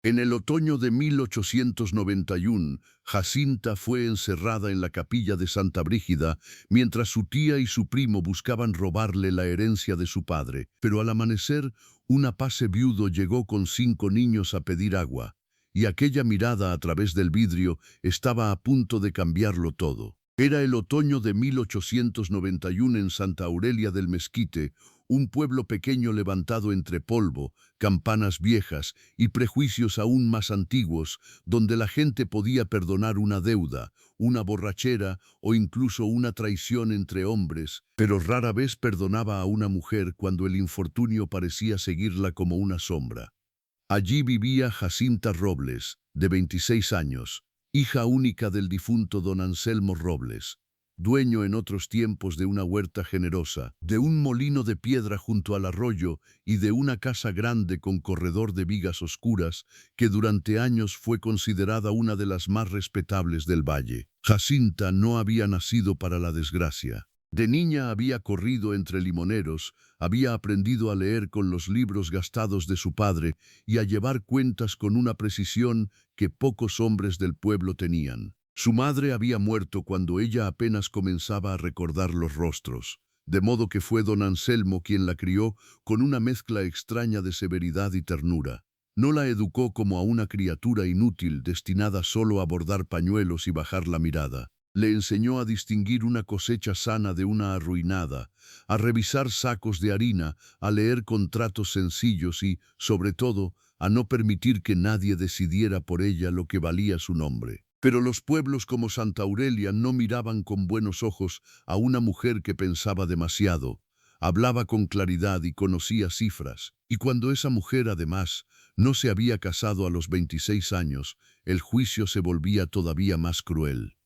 En el otoño de 1891, Jacinta fue encerrada en la capilla de Santa Brígida mientras su tía y su primo buscaban robarle la herencia de su padre. Pero al amanecer, un apace viudo llegó con 5 niños a pedir agua, y aquella mirada a través del vidrio estaba a punto de cambiarlo todo. Era el otoño de 1891 en Santa Aurelia del Mezquite, un pueblo pequeño levantado entre polvo, campanas viejas y prejuicios aún más antiguos, donde la gente podía perdonar una deuda, una borrachera o incluso una traición entre hombres, pero rara vez perdonaba a una mujer cuando el infortunio parecía seguirla como una sombra. Allí vivía Jacinta Robles, de 26 años, hija única del difunto don Anselmo Robles, dueño en otros tiempos de una huerta generosa, de un molino de piedra junto al arroyo y de una casa grande con corredor de vigas oscuras que durante años fue considerada una de las más respetables del valle. Jacinta no había nacido para la desgracia. De niña había corrido entre limoneros, había aprendido a leer con los libros gastados de su padre y a llevar cuentas con una precisión que pocos hombres del pueblo tenían. Su madre había muerto cuando ella apenas comenzaba a recordar los rostros, de modo que fue don Anselmo quien la crió con una mezcla extraña de severidad y ternura. No la educó como a una criatura inútil destinada solo a bordar pañuelos y bajar la mirada. Le enseñó a distinguir una cosecha sana de una arruinada, a revisar sacos de harina, a leer contratos sencillos y, sobre todo, a no permitir que nadie decidiera por ella lo que valía su nombre. Pero los pueblos como Santa Aurelia no miraban con buenos ojos a una mujer que pensaba demasiado, hablaba con claridad y conocía cifras. Y cuando esa mujer, además, no se había casado a los 26 años, el juicio se volvía todavía más cruel.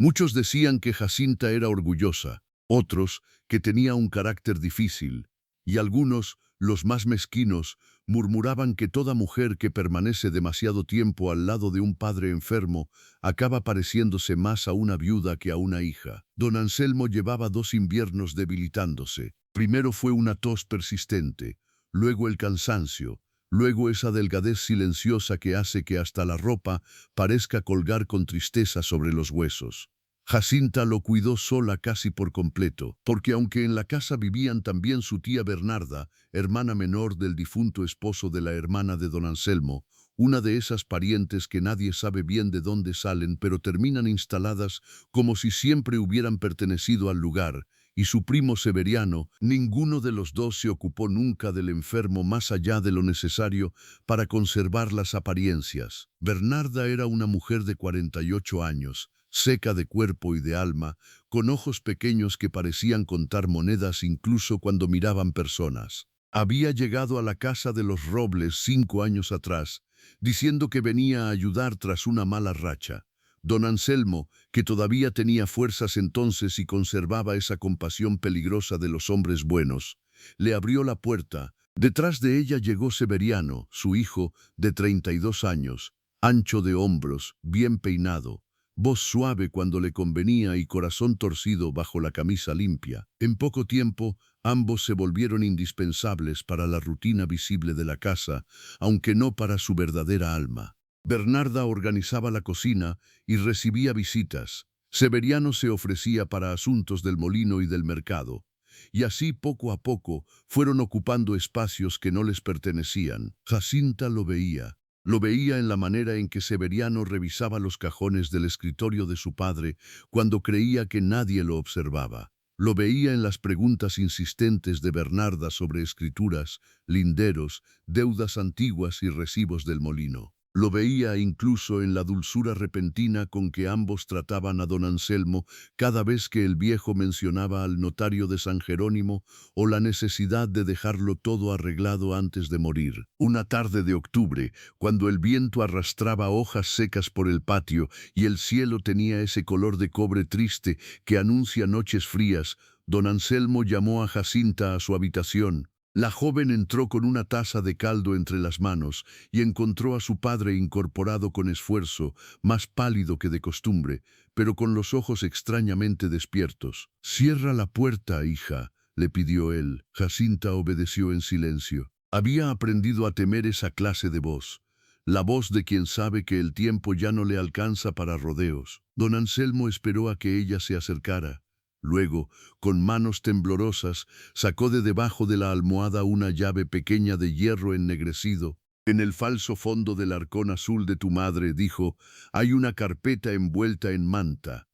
Muchos decían que Jacinta era orgullosa, otros que tenía un carácter difícil, y algunos, los más mezquinos, murmuraban que toda mujer que permanece demasiado tiempo al lado de un padre enfermo acaba pareciéndose más a una viuda que a una hija. Don Anselmo llevaba 2 inviernos debilitándose. Primero fue una tos persistente, luego el cansancio, luego esa delgadez silenciosa que hace que hasta la ropa parezca colgar con tristeza sobre los huesos. Jacinta lo cuidó sola casi por completo, porque aunque en la casa vivían también su tía Bernarda, hermana menor del difunto esposo de la hermana de don Anselmo, una de esas parientes que nadie sabe bien de dónde salen, pero terminan instaladas como si siempre hubieran pertenecido al lugar, y su primo Severiano, ninguno de los dos se ocupó nunca del enfermo más allá de lo necesario para conservar las apariencias. Bernarda era una mujer de 48 años, seca de cuerpo y de alma, con ojos pequeños que parecían contar monedas incluso cuando miraban personas. Había llegado a la casa de los Robles 5 años atrás, diciendo que venía a ayudar tras una mala racha. Don Anselmo, que todavía tenía fuerzas entonces y conservaba esa compasión peligrosa de los hombres buenos, le abrió la puerta. Detrás de ella llegó Severiano, su hijo, de 32 años, ancho de hombros, bien peinado, voz suave cuando le convenía y corazón torcido bajo la camisa limpia. En poco tiempo, ambos se volvieron indispensables para la rutina visible de la casa, aunque no para su verdadera alma. Bernarda organizaba la cocina y recibía visitas. Severiano se ofrecía para asuntos del molino y del mercado, y así poco a poco fueron ocupando espacios que no les pertenecían. Jacinta lo veía. Lo veía en la manera en que Severiano revisaba los cajones del escritorio de su padre cuando creía que nadie lo observaba. Lo veía en las preguntas insistentes de Bernarda sobre escrituras, linderos, deudas antiguas y recibos del molino. Lo veía incluso en la dulzura repentina con que ambos trataban a don Anselmo cada vez que el viejo mencionaba al notario de San Jerónimo o la necesidad de dejarlo todo arreglado antes de morir. Una tarde de octubre, cuando el viento arrastraba hojas secas por el patio y el cielo tenía ese color de cobre triste que anuncia noches frías, don Anselmo llamó a Jacinta a su habitación. La joven entró con una taza de caldo entre las manos y encontró a su padre incorporado con esfuerzo, más pálido que de costumbre, pero con los ojos extrañamente despiertos. «Cierra la puerta, hija», le pidió él. Jacinta obedeció en silencio. Había aprendido a temer esa clase de voz. la voz de quien sabe que el tiempo ya no le alcanza para rodeos. Don Anselmo esperó a que ella se acercara. Luego, con manos temblorosas, sacó de debajo de la almohada una llave pequeña de hierro ennegrecido. En el falso fondo del arcón azul de tu madre, dijo, hay una carpeta envuelta en manta.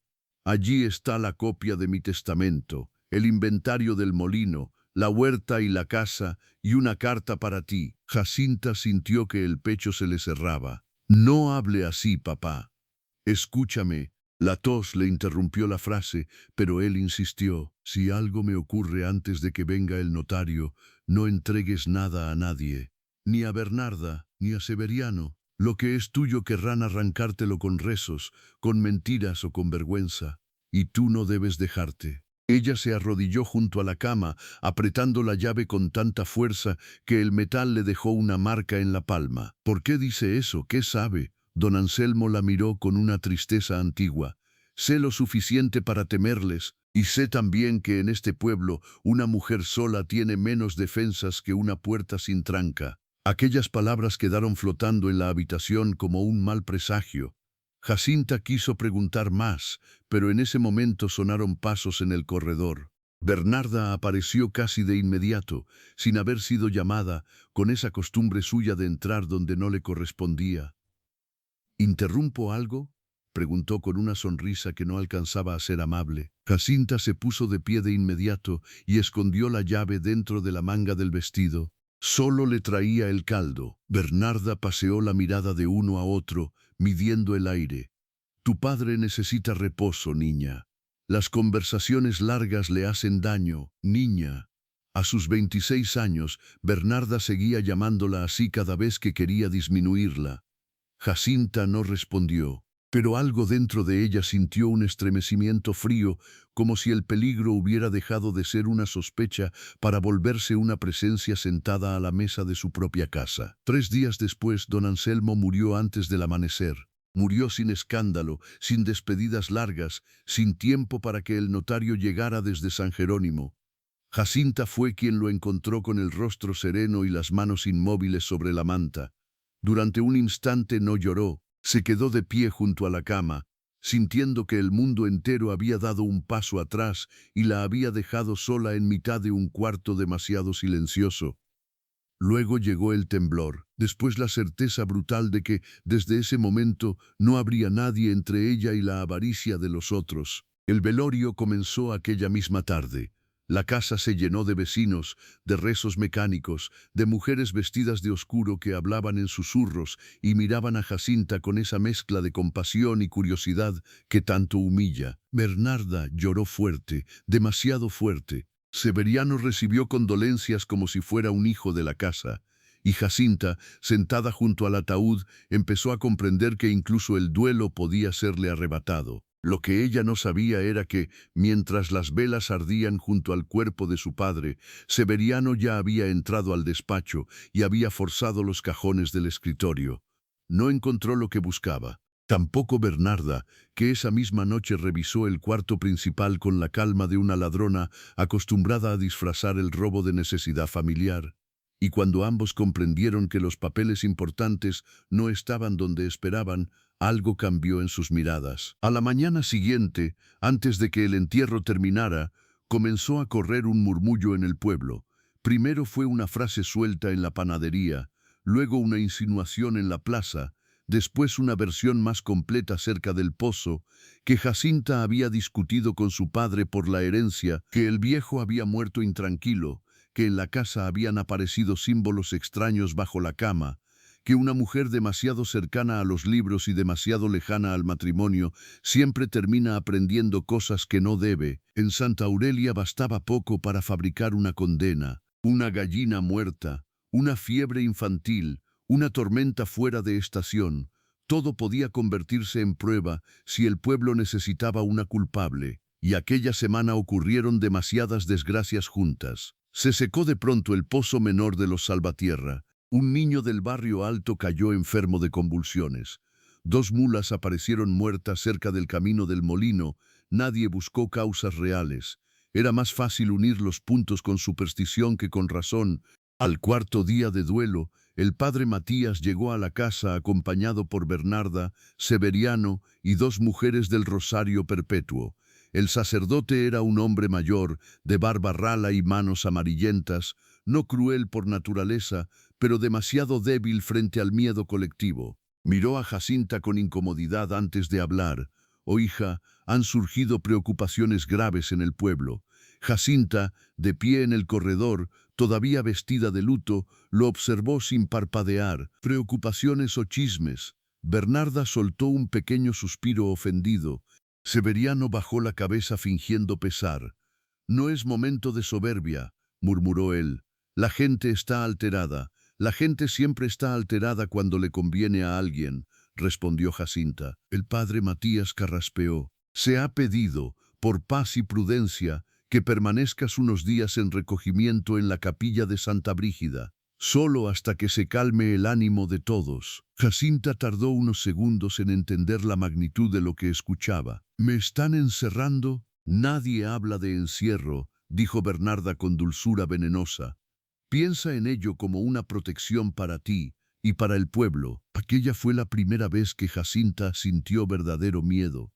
Allí está la copia de mi testamento, el inventario del molino, la huerta y la casa, y una carta para ti. Jacinta sintió que el pecho se le cerraba. No hable así, papá. Escúchame. La tos le interrumpió la frase, pero él insistió. Si algo me ocurre antes de que venga el notario, no entregues nada a nadie. Ni a Bernarda, ni a Severiano. Lo que es tuyo querrán arrancártelo con rezos, con mentiras o con vergüenza. Y tú no debes dejarte. Ella se arrodilló junto a la cama, apretando la llave con tanta fuerza que el metal le dejó una marca en la palma. ¿Por qué dice eso? ¿Qué sabe? Don Anselmo la miró con una tristeza antigua. Sé lo suficiente para temerles, y sé también que en este pueblo una mujer sola tiene menos defensas que una puerta sin tranca. Aquellas palabras quedaron flotando en la habitación como un mal presagio. Jacinta quiso preguntar más, pero en ese momento sonaron pasos en el corredor. Bernarda apareció casi de inmediato, sin haber sido llamada, con esa costumbre suya de entrar donde no le correspondía. ¿Interrumpo algo?, preguntó con una sonrisa que no alcanzaba a ser amable. Jacinta se puso de pie de inmediato y escondió la llave dentro de la manga del vestido. Solo le traía el caldo. Bernarda paseó la mirada de uno a otro, midiendo el aire. Tu padre necesita reposo, niña. Las conversaciones largas le hacen daño, niña. A sus 26 años, Bernarda seguía llamándola así cada vez que quería disminuirla. Jacinta no respondió, pero algo dentro de ella sintió un estremecimiento frío, como si el peligro hubiera dejado de ser una sospecha para volverse una presencia sentada a la mesa de su propia casa. 3 días después, don Anselmo murió antes del amanecer. Murió sin escándalo, sin despedidas largas, sin tiempo para que el notario llegara desde San Jerónimo. Jacinta fue quien lo encontró con el rostro sereno y las manos inmóviles sobre la manta. Durante un instante no lloró, se quedó de pie junto a la cama, sintiendo que el mundo entero había dado un paso atrás y la había dejado sola en mitad de un cuarto demasiado silencioso. Luego llegó el temblor, después la certeza brutal de que, desde ese momento, no habría nadie entre ella y la avaricia de los otros. El velorio comenzó aquella misma tarde. La casa se llenó de vecinos, de rezos mecánicos, de mujeres vestidas de oscuro que hablaban en susurros y miraban a Jacinta con esa mezcla de compasión y curiosidad que tanto humilla. Bernarda lloró fuerte, demasiado fuerte. Severiano recibió condolencias como si fuera un hijo de la casa, y Jacinta, sentada junto al ataúd, empezó a comprender que incluso el duelo podía serle arrebatado. Lo que ella no sabía era que, mientras las velas ardían junto al cuerpo de su padre, Severiano ya había entrado al despacho y había forzado los cajones del escritorio. No encontró lo que buscaba. Tampoco Bernarda, que esa misma noche revisó el cuarto principal con la calma de una ladrona acostumbrada a disfrazar el robo de necesidad familiar. Y cuando ambos comprendieron que los papeles importantes no estaban donde esperaban, algo cambió en sus miradas. A la mañana siguiente, antes de que el entierro terminara, comenzó a correr un murmullo en el pueblo. Primero fue una frase suelta en la panadería, luego una insinuación en la plaza, después una versión más completa acerca del pozo, que Jacinta había discutido con su padre por la herencia, que el viejo había muerto intranquilo, que en la casa habían aparecido símbolos extraños bajo la cama, que una mujer demasiado cercana a los libros y demasiado lejana al matrimonio siempre termina aprendiendo cosas que no debe. En Santa Aurelia bastaba poco para fabricar una condena, una gallina muerta, una fiebre infantil, una tormenta fuera de estación. Todo podía convertirse en prueba si el pueblo necesitaba una culpable, y aquella semana ocurrieron demasiadas desgracias juntas. Se secó de pronto el pozo menor de los Salvatierra. Un niño del barrio alto cayó enfermo de convulsiones. 2 mulas aparecieron muertas cerca del camino del molino. Nadie buscó causas reales. Era más fácil unir los puntos con superstición que con razón. Al 4.º día de duelo, El padre Matías llegó a la casa acompañado por Bernarda, Severiano y dos mujeres del Rosario Perpetuo. El sacerdote era un hombre mayor, de barba rala y manos amarillentas, no cruel por naturaleza, pero demasiado débil frente al miedo colectivo. Miró a Jacinta con incomodidad antes de hablar. «Oh, hija, han surgido preocupaciones graves en el pueblo». Jacinta, de pie en el corredor, todavía vestida de luto, lo observó sin parpadear. «¿Preocupaciones o chismes?» Bernarda soltó un pequeño suspiro ofendido. Severiano bajó la cabeza fingiendo pesar. «No es momento de soberbia», murmuró él. «La gente está alterada. La gente siempre está alterada cuando le conviene a alguien», respondió Jacinta. El padre Matías carraspeó. «Se ha pedido, por paz y prudencia, que permanezcas unos días en recogimiento en la capilla de Santa Brígida, solo hasta que se calme el ánimo de todos». Jacinta tardó unos segundos en entender la magnitud de lo que escuchaba. «¿Me están encerrando?» «Nadie habla de encierro», dijo Bernarda con dulzura venenosa. «Piensa en ello como una protección para ti y para el pueblo». Aquella fue la primera vez que Jacinta sintió verdadero miedo.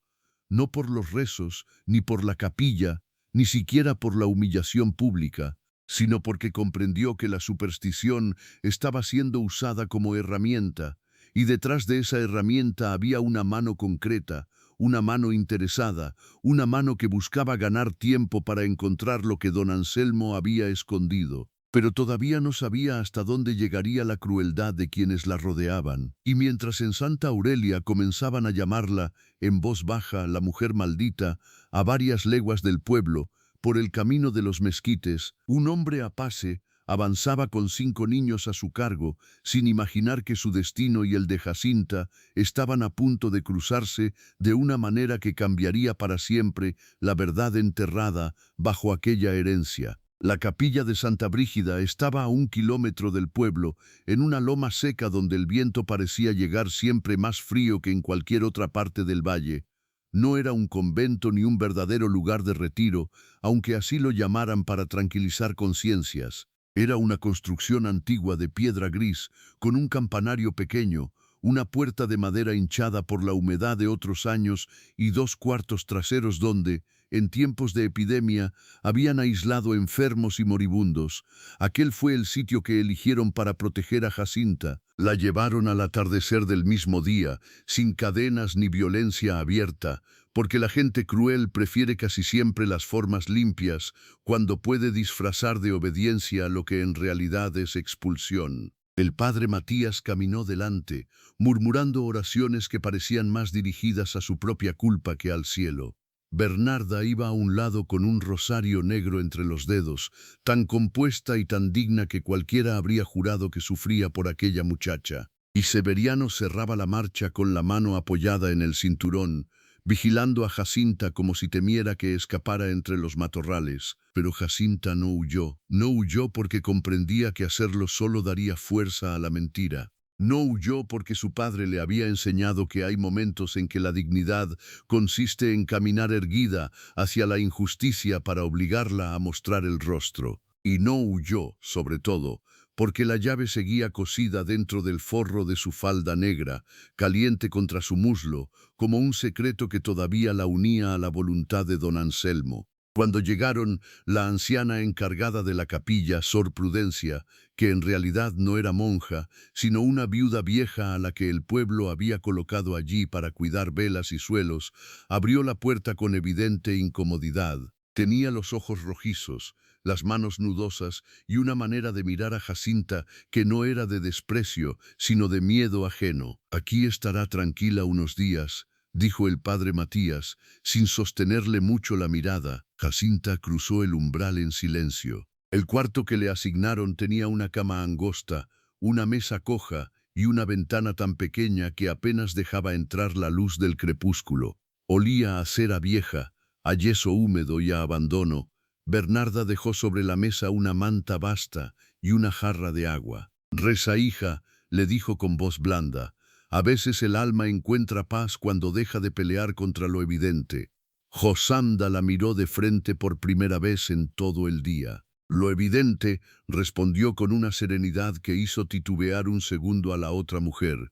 No por los rezos, ni por la capilla, ni siquiera por la humillación pública, sino porque comprendió que la superstición estaba siendo usada como herramienta, y detrás de esa herramienta había una mano concreta, una mano interesada, una mano que buscaba ganar tiempo para encontrar lo que don Anselmo había escondido. Pero todavía no sabía hasta dónde llegaría la crueldad de quienes la rodeaban. Y mientras en Santa Aurelia comenzaban a llamarla, en voz baja, la mujer maldita, a varias leguas del pueblo, por el camino de los mezquites, un hombre apace avanzaba con 5 niños a su cargo, sin imaginar que su destino y el de Jacinta estaban a punto de cruzarse de una manera que cambiaría para siempre la verdad enterrada bajo aquella herencia. La capilla de Santa Brígida estaba a 1 kilómetro del pueblo, en una loma seca donde el viento parecía llegar siempre más frío que en cualquier otra parte del valle. No era un convento ni un verdadero lugar de retiro, aunque así lo llamaran para tranquilizar conciencias. Era una construcción antigua de piedra gris, con un campanario pequeño, una puerta de madera hinchada por la humedad de otros años y 2 cuartos traseros donde, en tiempos de epidemia, habían aislado enfermos y moribundos. Aquel fue el sitio que eligieron para proteger a Jacinta. La llevaron al atardecer del mismo día, sin cadenas ni violencia abierta, porque la gente cruel prefiere casi siempre las formas limpias, cuando puede disfrazar de obediencia lo que en realidad es expulsión. El padre Matías caminó delante, murmurando oraciones que parecían más dirigidas a su propia culpa que al cielo. Bernarda iba a un lado con un rosario negro entre los dedos, tan compuesta y tan digna que cualquiera habría jurado que sufría por aquella muchacha. Y Severiano cerraba la marcha con la mano apoyada en el cinturón, vigilando a Jacinta como si temiera que escapara entre los matorrales. Pero Jacinta no huyó porque comprendía que hacerlo solo daría fuerza a la mentira. No huyó porque su padre le había enseñado que hay momentos en que la dignidad consiste en caminar erguida hacia la injusticia para obligarla a mostrar el rostro. Y no huyó, sobre todo, porque la llave seguía cosida dentro del forro de su falda negra, caliente contra su muslo, como un secreto que todavía la unía a la voluntad de don Anselmo. Cuando llegaron, la anciana encargada de la capilla, Sor Prudencia, que en realidad no era monja, sino una viuda vieja a la que el pueblo había colocado allí para cuidar velas y suelos, abrió la puerta con evidente incomodidad. Tenía los ojos rojizos, las manos nudosas y una manera de mirar a Jacinta que no era de desprecio, sino de miedo ajeno. «Aquí estará tranquila unos días», dijo el padre Matías, sin sostenerle mucho la mirada. Jacinta cruzó el umbral en silencio. El cuarto que le asignaron tenía una cama angosta, una mesa coja y una ventana tan pequeña que apenas dejaba entrar la luz del crepúsculo. Olía a cera vieja, a yeso húmedo y a abandono. Bernarda dejó sobre la mesa una manta basta y una jarra de agua. «Reza, hija», le dijo con voz blanda. «A veces el alma encuentra paz cuando deja de pelear contra lo evidente». Josanda la miró de frente por primera vez en todo el día. Lo evidente, respondió con una serenidad que hizo titubear un segundo a la otra mujer.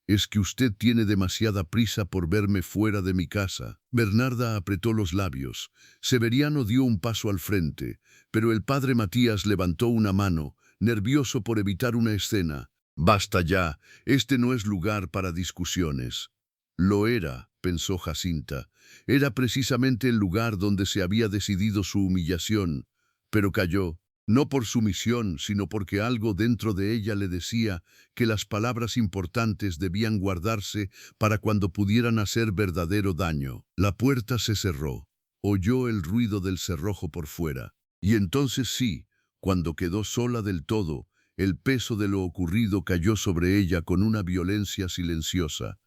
Es que usted tiene demasiada prisa por verme fuera de mi casa. Bernarda apretó los labios. Severiano dio un paso al frente, pero el padre Matías levantó una mano, nervioso por evitar una escena. Basta ya, este no es lugar para discusiones. Lo era, pensó Jacinta. Era precisamente el lugar donde se había decidido su humillación, pero calló. No por sumisión, sino porque algo dentro de ella le decía que las palabras importantes debían guardarse para cuando pudieran hacer verdadero daño. La puerta se cerró. Oyó el ruido del cerrojo por fuera. Y entonces sí, cuando quedó sola del todo, el peso de lo ocurrido cayó sobre ella con una violencia silenciosa.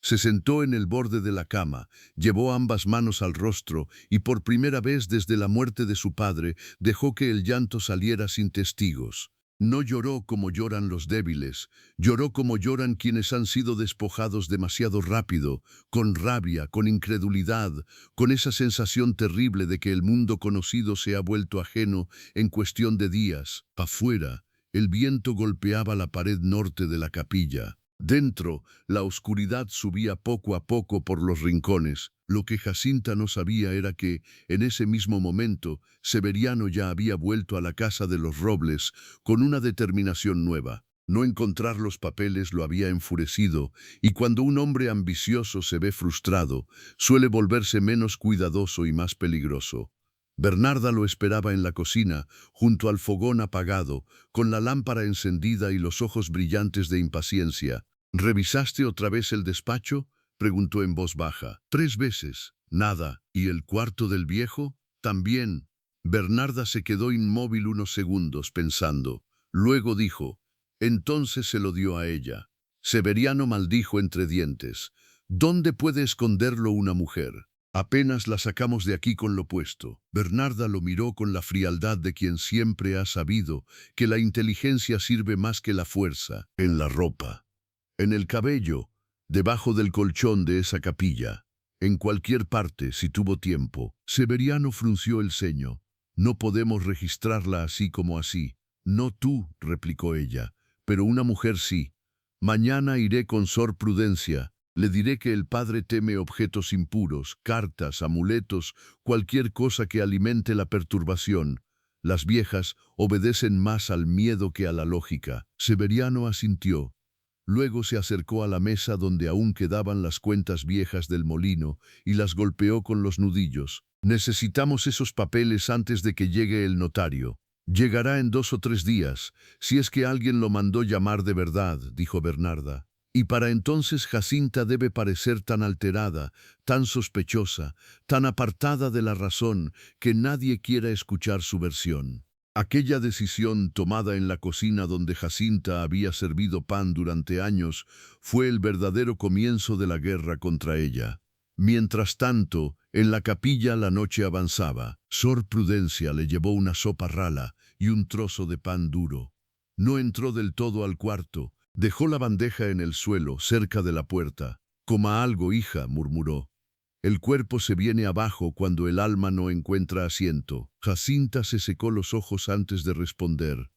Se sentó en el borde de la cama, llevó ambas manos al rostro y por primera vez desde la muerte de su padre dejó que el llanto saliera sin testigos. No lloró como lloran los débiles, lloró como lloran quienes han sido despojados demasiado rápido, con rabia, con incredulidad, con esa sensación terrible de que el mundo conocido se ha vuelto ajeno en cuestión de días. Afuera, el viento golpeaba la pared norte de la capilla. Dentro, la oscuridad subía poco a poco por los rincones. Lo que Jacinta no sabía era que, en ese mismo momento, Severiano ya había vuelto a la casa de los Robles con una determinación nueva. No encontrar los papeles lo había enfurecido, y cuando un hombre ambicioso se ve frustrado, suele volverse menos cuidadoso y más peligroso. Bernarda lo esperaba en la cocina, junto al fogón apagado, con la lámpara encendida y los ojos brillantes de impaciencia. ¿Revisaste otra vez el despacho?, preguntó en voz baja. 3 veces. Nada. ¿Y el cuarto del viejo? También. Bernarda se quedó inmóvil unos segundos, pensando. Luego dijo, entonces se lo dio a ella. Severiano maldijo entre dientes. ¿Dónde puede esconderlo una mujer? Apenas la sacamos de aquí con lo puesto. Bernarda lo miró con la frialdad de quien siempre ha sabido que la inteligencia sirve más que la fuerza. En la ropa, en el cabello, debajo del colchón de esa capilla, en cualquier parte si tuvo tiempo. Severiano frunció el ceño. No podemos registrarla así como así. No tú, replicó ella, pero una mujer sí. Mañana iré con Sor Prudencia. Le diré que el padre teme objetos impuros, cartas, amuletos, cualquier cosa que alimente la perturbación. Las viejas obedecen más al miedo que a la lógica. Severiano asintió. Luego se acercó a la mesa donde aún quedaban las cuentas viejas del molino y las golpeó con los nudillos. Necesitamos esos papeles antes de que llegue el notario. Llegará en 2 o 3 días, si es que alguien lo mandó llamar de verdad, dijo Bernarda. Y para entonces Jacinta debe parecer tan alterada, tan sospechosa, tan apartada de la razón, que nadie quiera escuchar su versión. Aquella decisión tomada en la cocina donde Jacinta había servido pan durante años fue el verdadero comienzo de la guerra contra ella. Mientras tanto, en la capilla la noche avanzaba. Sor Prudencia le llevó una sopa rala y un trozo de pan duro. No entró del todo al cuarto. Dejó la bandeja en el suelo, cerca de la puerta. «Coma algo, hija», murmuró. «El cuerpo se viene abajo cuando el alma no encuentra asiento». Jacinta se secó los ojos antes de responder.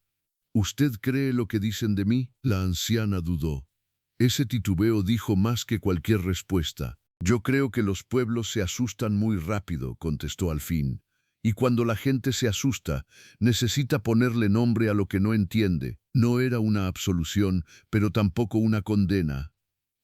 «¿Usted cree lo que dicen de mí?». La anciana dudó. Ese titubeo dijo más que cualquier respuesta. «Yo creo que los pueblos se asustan muy rápido», contestó al fin. «Y cuando la gente se asusta, necesita ponerle nombre a lo que no entiende». No era una absolución, pero tampoco una condena.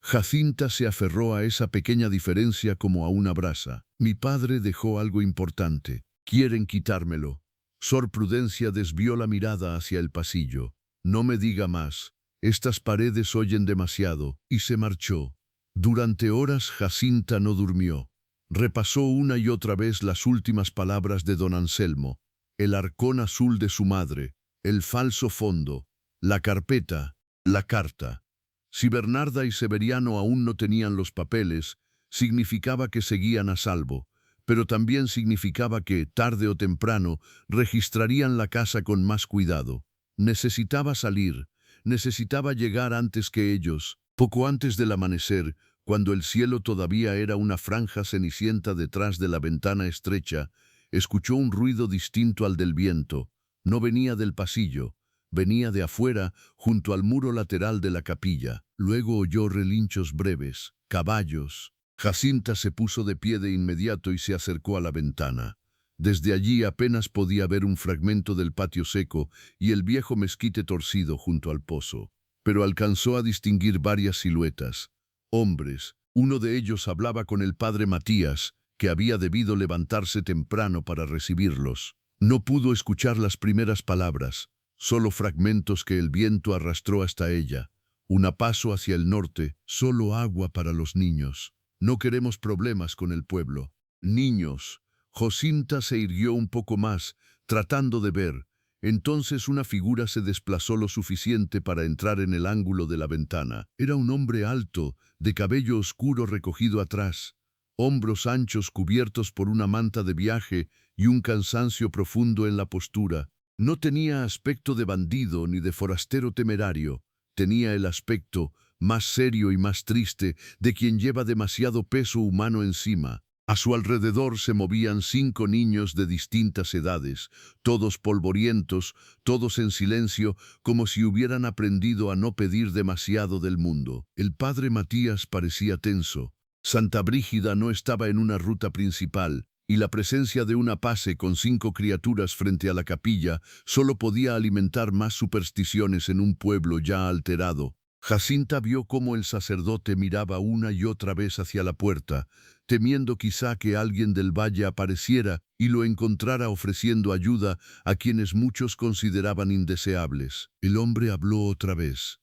Jacinta se aferró a esa pequeña diferencia como a una brasa. «Mi padre dejó algo importante. Quieren quitármelo». Sor Prudencia desvió la mirada hacia el pasillo. «No me diga más. Estas paredes oyen demasiado», y se marchó. Durante horas Jacinta no durmió. Repasó una y otra vez las últimas palabras de don Anselmo, el arcón azul de su madre, el falso fondo, la carpeta, la carta. Si Bernarda y Severiano aún no tenían los papeles, significaba que seguían a salvo, pero también significaba que, tarde o temprano, registrarían la casa con más cuidado. Necesitaba salir, necesitaba llegar antes que ellos. Poco antes del amanecer, cuando el cielo todavía era una franja cenicienta detrás de la ventana estrecha, escuchó un ruido distinto al del viento. No venía del pasillo, venía de afuera, junto al muro lateral de la capilla. Luego oyó relinchos breves, caballos. Jacinta se puso de pie de inmediato y se acercó a la ventana. Desde allí apenas podía ver un fragmento del patio seco y el viejo mezquite torcido junto al pozo. Pero alcanzó a distinguir varias siluetas. Hombres. Uno de ellos hablaba con el padre Matías, que había debido levantarse temprano para recibirlos. No pudo escuchar las primeras palabras, solo fragmentos que el viento arrastró hasta ella. Un paso hacia el norte, solo agua para los niños. No queremos problemas con el pueblo. Niños. Jacinta se irguió un poco más, tratando de ver. Entonces una figura se desplazó lo suficiente para entrar en el ángulo de la ventana. Era un hombre alto, de cabello oscuro recogido atrás, hombros anchos cubiertos por una manta de viaje y un cansancio profundo en la postura. No tenía aspecto de bandido ni de forastero temerario. Tenía el aspecto, más serio y más triste, de quien lleva demasiado peso humano encima. A su alrededor se movían 5 niños de distintas edades, todos polvorientos, todos en silencio, como si hubieran aprendido a no pedir demasiado del mundo. El padre Matías parecía tenso. Santa Brígida no estaba en una ruta principal, y la presencia de una pase con 5 criaturas frente a la capilla solo podía alimentar más supersticiones en un pueblo ya alterado. Jacinta vio cómo el sacerdote miraba una y otra vez hacia la puerta, temiendo quizá que alguien del valle apareciera y lo encontrara ofreciendo ayuda a quienes muchos consideraban indeseables. El hombre habló otra vez.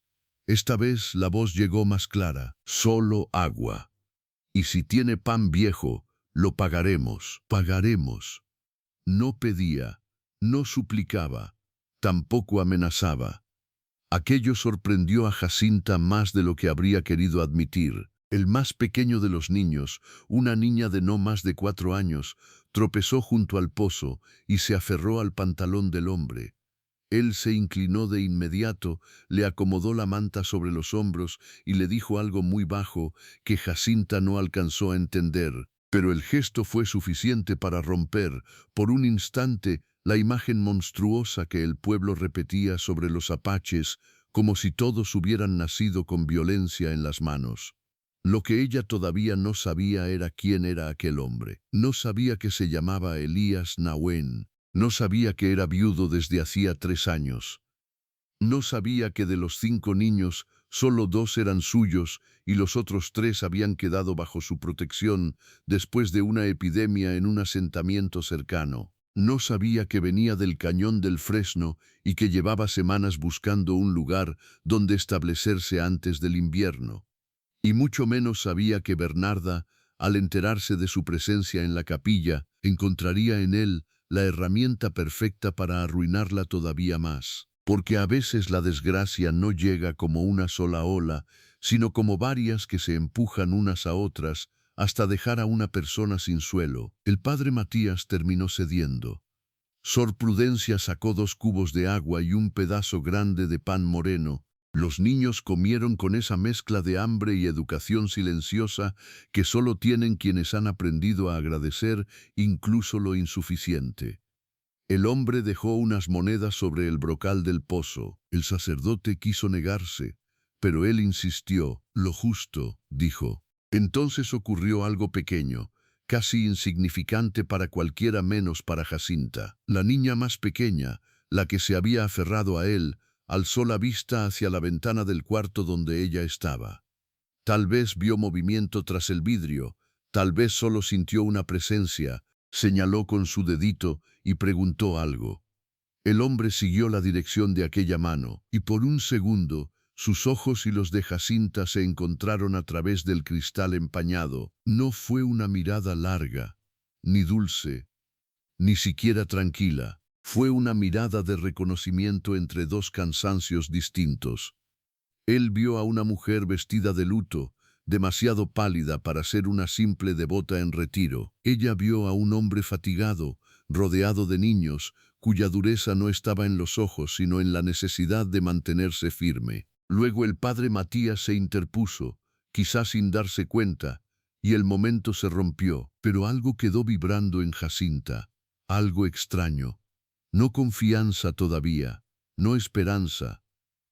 Esta vez la voz llegó más clara. Solo agua. Y si tiene pan viejo, lo pagaremos. Pagaremos. No pedía, no suplicaba, tampoco amenazaba. Aquello sorprendió a Jacinta más de lo que habría querido admitir. El más pequeño de los niños, una niña de no más de 4 años, tropezó junto al pozo y se aferró al pantalón del hombre. Él se inclinó de inmediato, le acomodó la manta sobre los hombros y le dijo algo muy bajo que Jacinta no alcanzó a entender. Pero el gesto fue suficiente para romper, por un instante, la imagen monstruosa que el pueblo repetía sobre los apaches, como si todos hubieran nacido con violencia en las manos. Lo que ella todavía no sabía era quién era aquel hombre. No sabía que se llamaba Elías Nahuén. No sabía que era viudo desde hacía 3 años. No sabía que de los 5 niños, solo 2 eran suyos y los otros 3 habían quedado bajo su protección después de una epidemia en un asentamiento cercano. No sabía que venía del Cañón del Fresno y que llevaba semanas buscando un lugar donde establecerse antes del invierno. Y mucho menos sabía que Bernarda, al enterarse de su presencia en la capilla, encontraría en él la herramienta perfecta para arruinarla todavía más. Porque a veces la desgracia no llega como una sola ola, sino como varias que se empujan unas a otras hasta dejar a una persona sin suelo. El padre Matías terminó cediendo. Sor Prudencia sacó 2 cubos de agua y un pedazo grande de pan moreno. Los niños comieron con esa mezcla de hambre y educación silenciosa que solo tienen quienes han aprendido a agradecer incluso lo insuficiente. El hombre dejó unas monedas sobre el brocal del pozo. El sacerdote quiso negarse, pero él insistió. Lo justo, dijo. Entonces ocurrió algo pequeño, casi insignificante para cualquiera menos para Jacinta. La niña más pequeña, la que se había aferrado a él, alzó la vista hacia la ventana del cuarto donde ella estaba. Tal vez vio movimiento tras el vidrio, tal vez solo sintió una presencia, señaló con su dedito y preguntó algo. El hombre siguió la dirección de aquella mano, y por un segundo, sus ojos y los de Jacinta se encontraron a través del cristal empañado. No fue una mirada larga, ni dulce, ni siquiera tranquila. Fue una mirada de reconocimiento entre 2 cansancios distintos. Él vio a una mujer vestida de luto, demasiado pálida para ser una simple devota en retiro. Ella vio a un hombre fatigado, rodeado de niños, cuya dureza no estaba en los ojos, sino en la necesidad de mantenerse firme. Luego el padre Matías se interpuso, quizás sin darse cuenta, y el momento se rompió, pero algo quedó vibrando en Jacinta, algo extraño. No confianza todavía, no esperanza,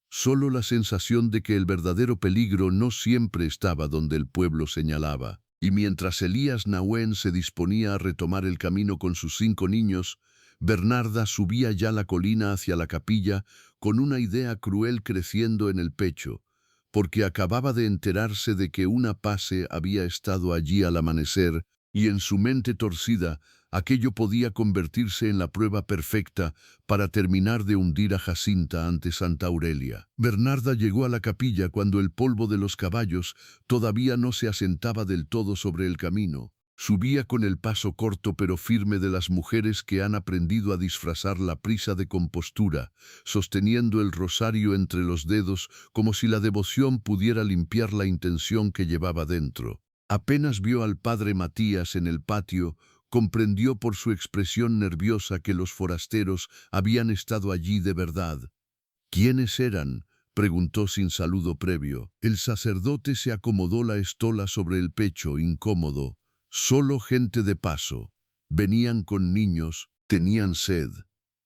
solo la sensación de que el verdadero peligro no siempre estaba donde el pueblo señalaba. Y mientras Elías Nahuén se disponía a retomar el camino con sus 5 niños, Bernarda subía ya la colina hacia la capilla con una idea cruel creciendo en el pecho, porque acababa de enterarse de que una pase había estado allí al amanecer, y en su mente torcida aquello podía convertirse en la prueba perfecta para terminar de hundir a Jacinta ante Santa Aurelia. Bernarda llegó a la capilla cuando el polvo de los caballos todavía no se asentaba del todo sobre el camino. Subía con el paso corto pero firme de las mujeres que han aprendido a disfrazar la prisa de compostura, sosteniendo el rosario entre los dedos como si la devoción pudiera limpiar la intención que llevaba dentro. Apenas vio al padre Matías en el patio, comprendió por su expresión nerviosa que los forasteros habían estado allí de verdad. ¿Quiénes eran?, preguntó sin saludo previo. El sacerdote se acomodó la estola sobre el pecho, incómodo. Solo gente de paso. Venían con niños, tenían sed.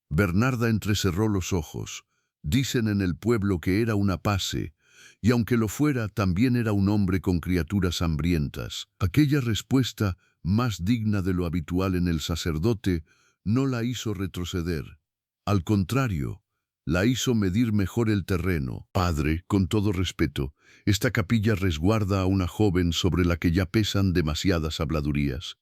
Bernarda entrecerró los ojos. Dicen en el pueblo que era una pase, y aunque lo fuera, también era un hombre con criaturas hambrientas. Aquella respuesta, más digna de lo habitual en el sacerdote, no la hizo retroceder. Al contrario, la hizo medir mejor el terreno. Padre, con todo respeto, esta capilla resguarda a una joven sobre la que ya pesan demasiadas habladurías.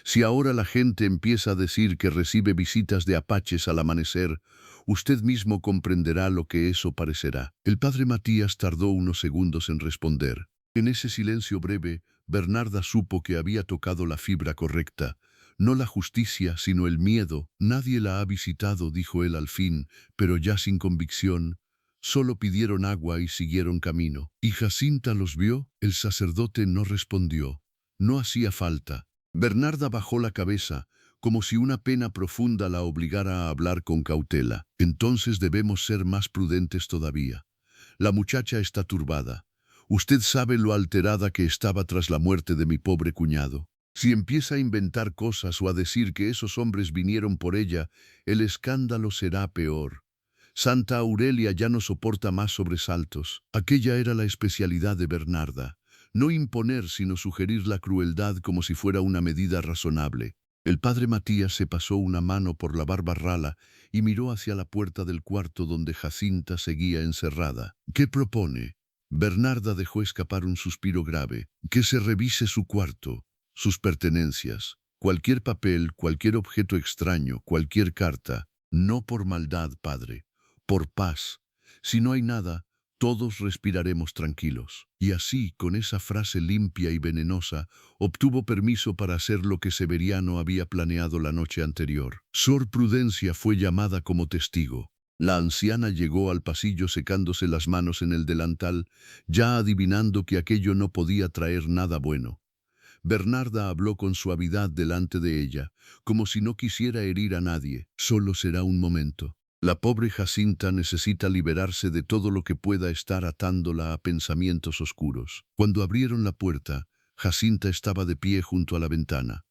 Si ahora la gente empieza a decir que recibe visitas de apaches al amanecer, usted mismo comprenderá lo que eso parecerá. El padre Matías tardó unos segundos en responder. En ese silencio breve, Bernarda supo que había tocado la fibra correcta. No la justicia, sino el miedo. Nadie la ha visitado, dijo él al fin, pero ya sin convicción. Solo pidieron agua y siguieron camino. ¿Y Jacinta los vio? El sacerdote no respondió. No hacía falta. Bernarda bajó la cabeza, como si una pena profunda la obligara a hablar con cautela. Entonces debemos ser más prudentes todavía. La muchacha está turbada. Usted sabe lo alterada que estaba tras la muerte de mi pobre cuñado. Si empieza a inventar cosas o a decir que esos hombres vinieron por ella, el escándalo será peor. Santa Aurelia ya no soporta más sobresaltos. Aquella era la especialidad de Bernarda. No imponer, sino sugerir la crueldad como si fuera una medida razonable. El padre Matías se pasó una mano por la barba rala y miró hacia la puerta del cuarto donde Jacinta seguía encerrada. ¿Qué propone? Bernarda dejó escapar un suspiro grave. Que se revise su cuarto, sus pertenencias, cualquier papel, cualquier objeto extraño, cualquier carta. No por maldad, padre, por paz. Si no hay nada, todos respiraremos tranquilos. Y así, con esa frase limpia y venenosa, obtuvo permiso para hacer lo que Severiano había planeado la noche anterior. Sor Prudencia fue llamada como testigo. La anciana llegó al pasillo secándose las manos en el delantal, ya adivinando que aquello no podía traer nada bueno. Bernarda habló con suavidad delante de ella, como si no quisiera herir a nadie. Solo será un momento. La pobre Jacinta necesita liberarse de todo lo que pueda estar atándola a pensamientos oscuros. Cuando abrieron la puerta, Jacinta estaba de pie junto a la ventana.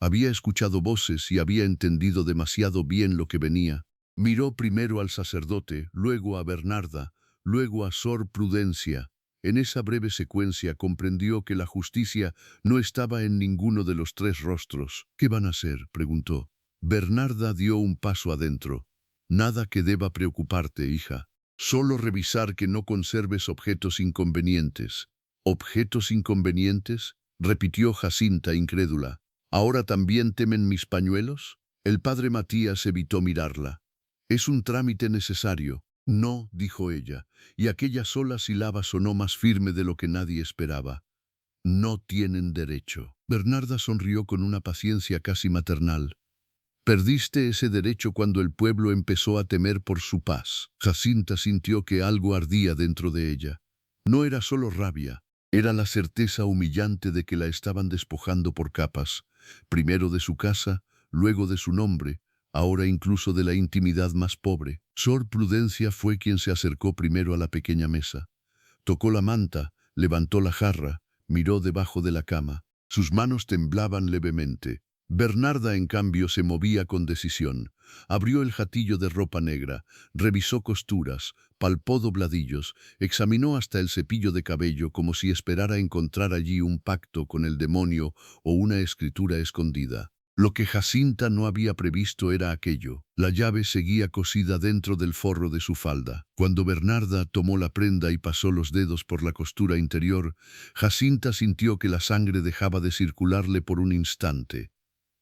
Había escuchado voces y había entendido demasiado bien lo que venía. Miró primero al sacerdote, luego a Bernarda, luego a Sor Prudencia. En esa breve secuencia comprendió que la justicia no estaba en ninguno de los 3 rostros. ¿Qué van a hacer?, preguntó. Bernarda dio un paso adentro. Nada que deba preocuparte, hija. Solo revisar que no conserves objetos inconvenientes. ¿Objetos inconvenientes?, repitió Jacinta incrédula. ¿Ahora también temen mis pañuelos? El padre Matías evitó mirarla. Es un trámite necesario. No, dijo ella, y aquella sola sílaba sonó más firme de lo que nadie esperaba. No tienen derecho. Bernarda sonrió con una paciencia casi maternal. Perdiste ese derecho cuando el pueblo empezó a temer por su paz. Jacinta sintió que algo ardía dentro de ella. No era solo rabia, era la certeza humillante de que la estaban despojando por capas, primero de su casa, luego de su nombre, ahora incluso de la intimidad más pobre. Sor Prudencia fue quien se acercó primero a la pequeña mesa. Tocó la manta, levantó la jarra, miró debajo de la cama. Sus manos temblaban levemente. Bernarda, en cambio, se movía con decisión. Abrió el jatillo de ropa negra, revisó costuras, palpó dobladillos, examinó hasta el cepillo de cabello como si esperara encontrar allí un pacto con el demonio o una escritura escondida. Lo que Jacinta no había previsto era aquello. La llave seguía cosida dentro del forro de su falda. Cuando Bernarda tomó la prenda y pasó los dedos por la costura interior, Jacinta sintió que la sangre dejaba de circularle por un instante.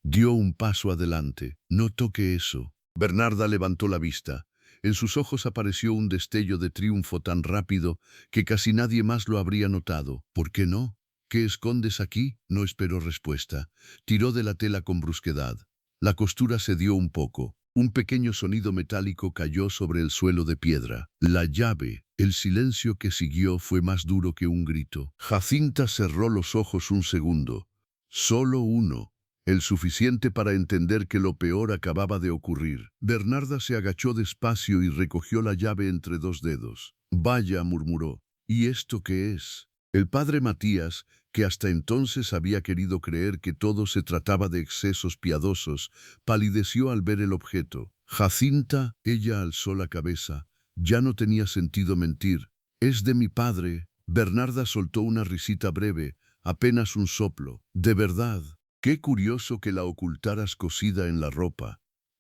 Dio un paso adelante. No toque eso. Bernarda levantó la vista. En sus ojos apareció un destello de triunfo tan rápido que casi nadie más lo habría notado. ¿Por qué no? ¿Qué escondes aquí? No esperó respuesta. Tiró de la tela con brusquedad. La costura cedió un poco. Un pequeño sonido metálico cayó sobre el suelo de piedra. La llave. El silencio que siguió fue más duro que un grito. Jacinta cerró los ojos un segundo. Solo uno. El suficiente para entender que lo peor acababa de ocurrir. Bernarda se agachó despacio y recogió la llave entre dos dedos. Vaya, murmuró. ¿Y esto qué es? El padre Matías, que hasta entonces había querido creer que todo se trataba de excesos piadosos, palideció al ver el objeto. Jacinta, ella alzó la cabeza. Ya no tenía sentido mentir. Es de mi padre. Bernarda soltó una risita breve, apenas un soplo. ¿De verdad? Qué curioso que la ocultaras cosida en la ropa,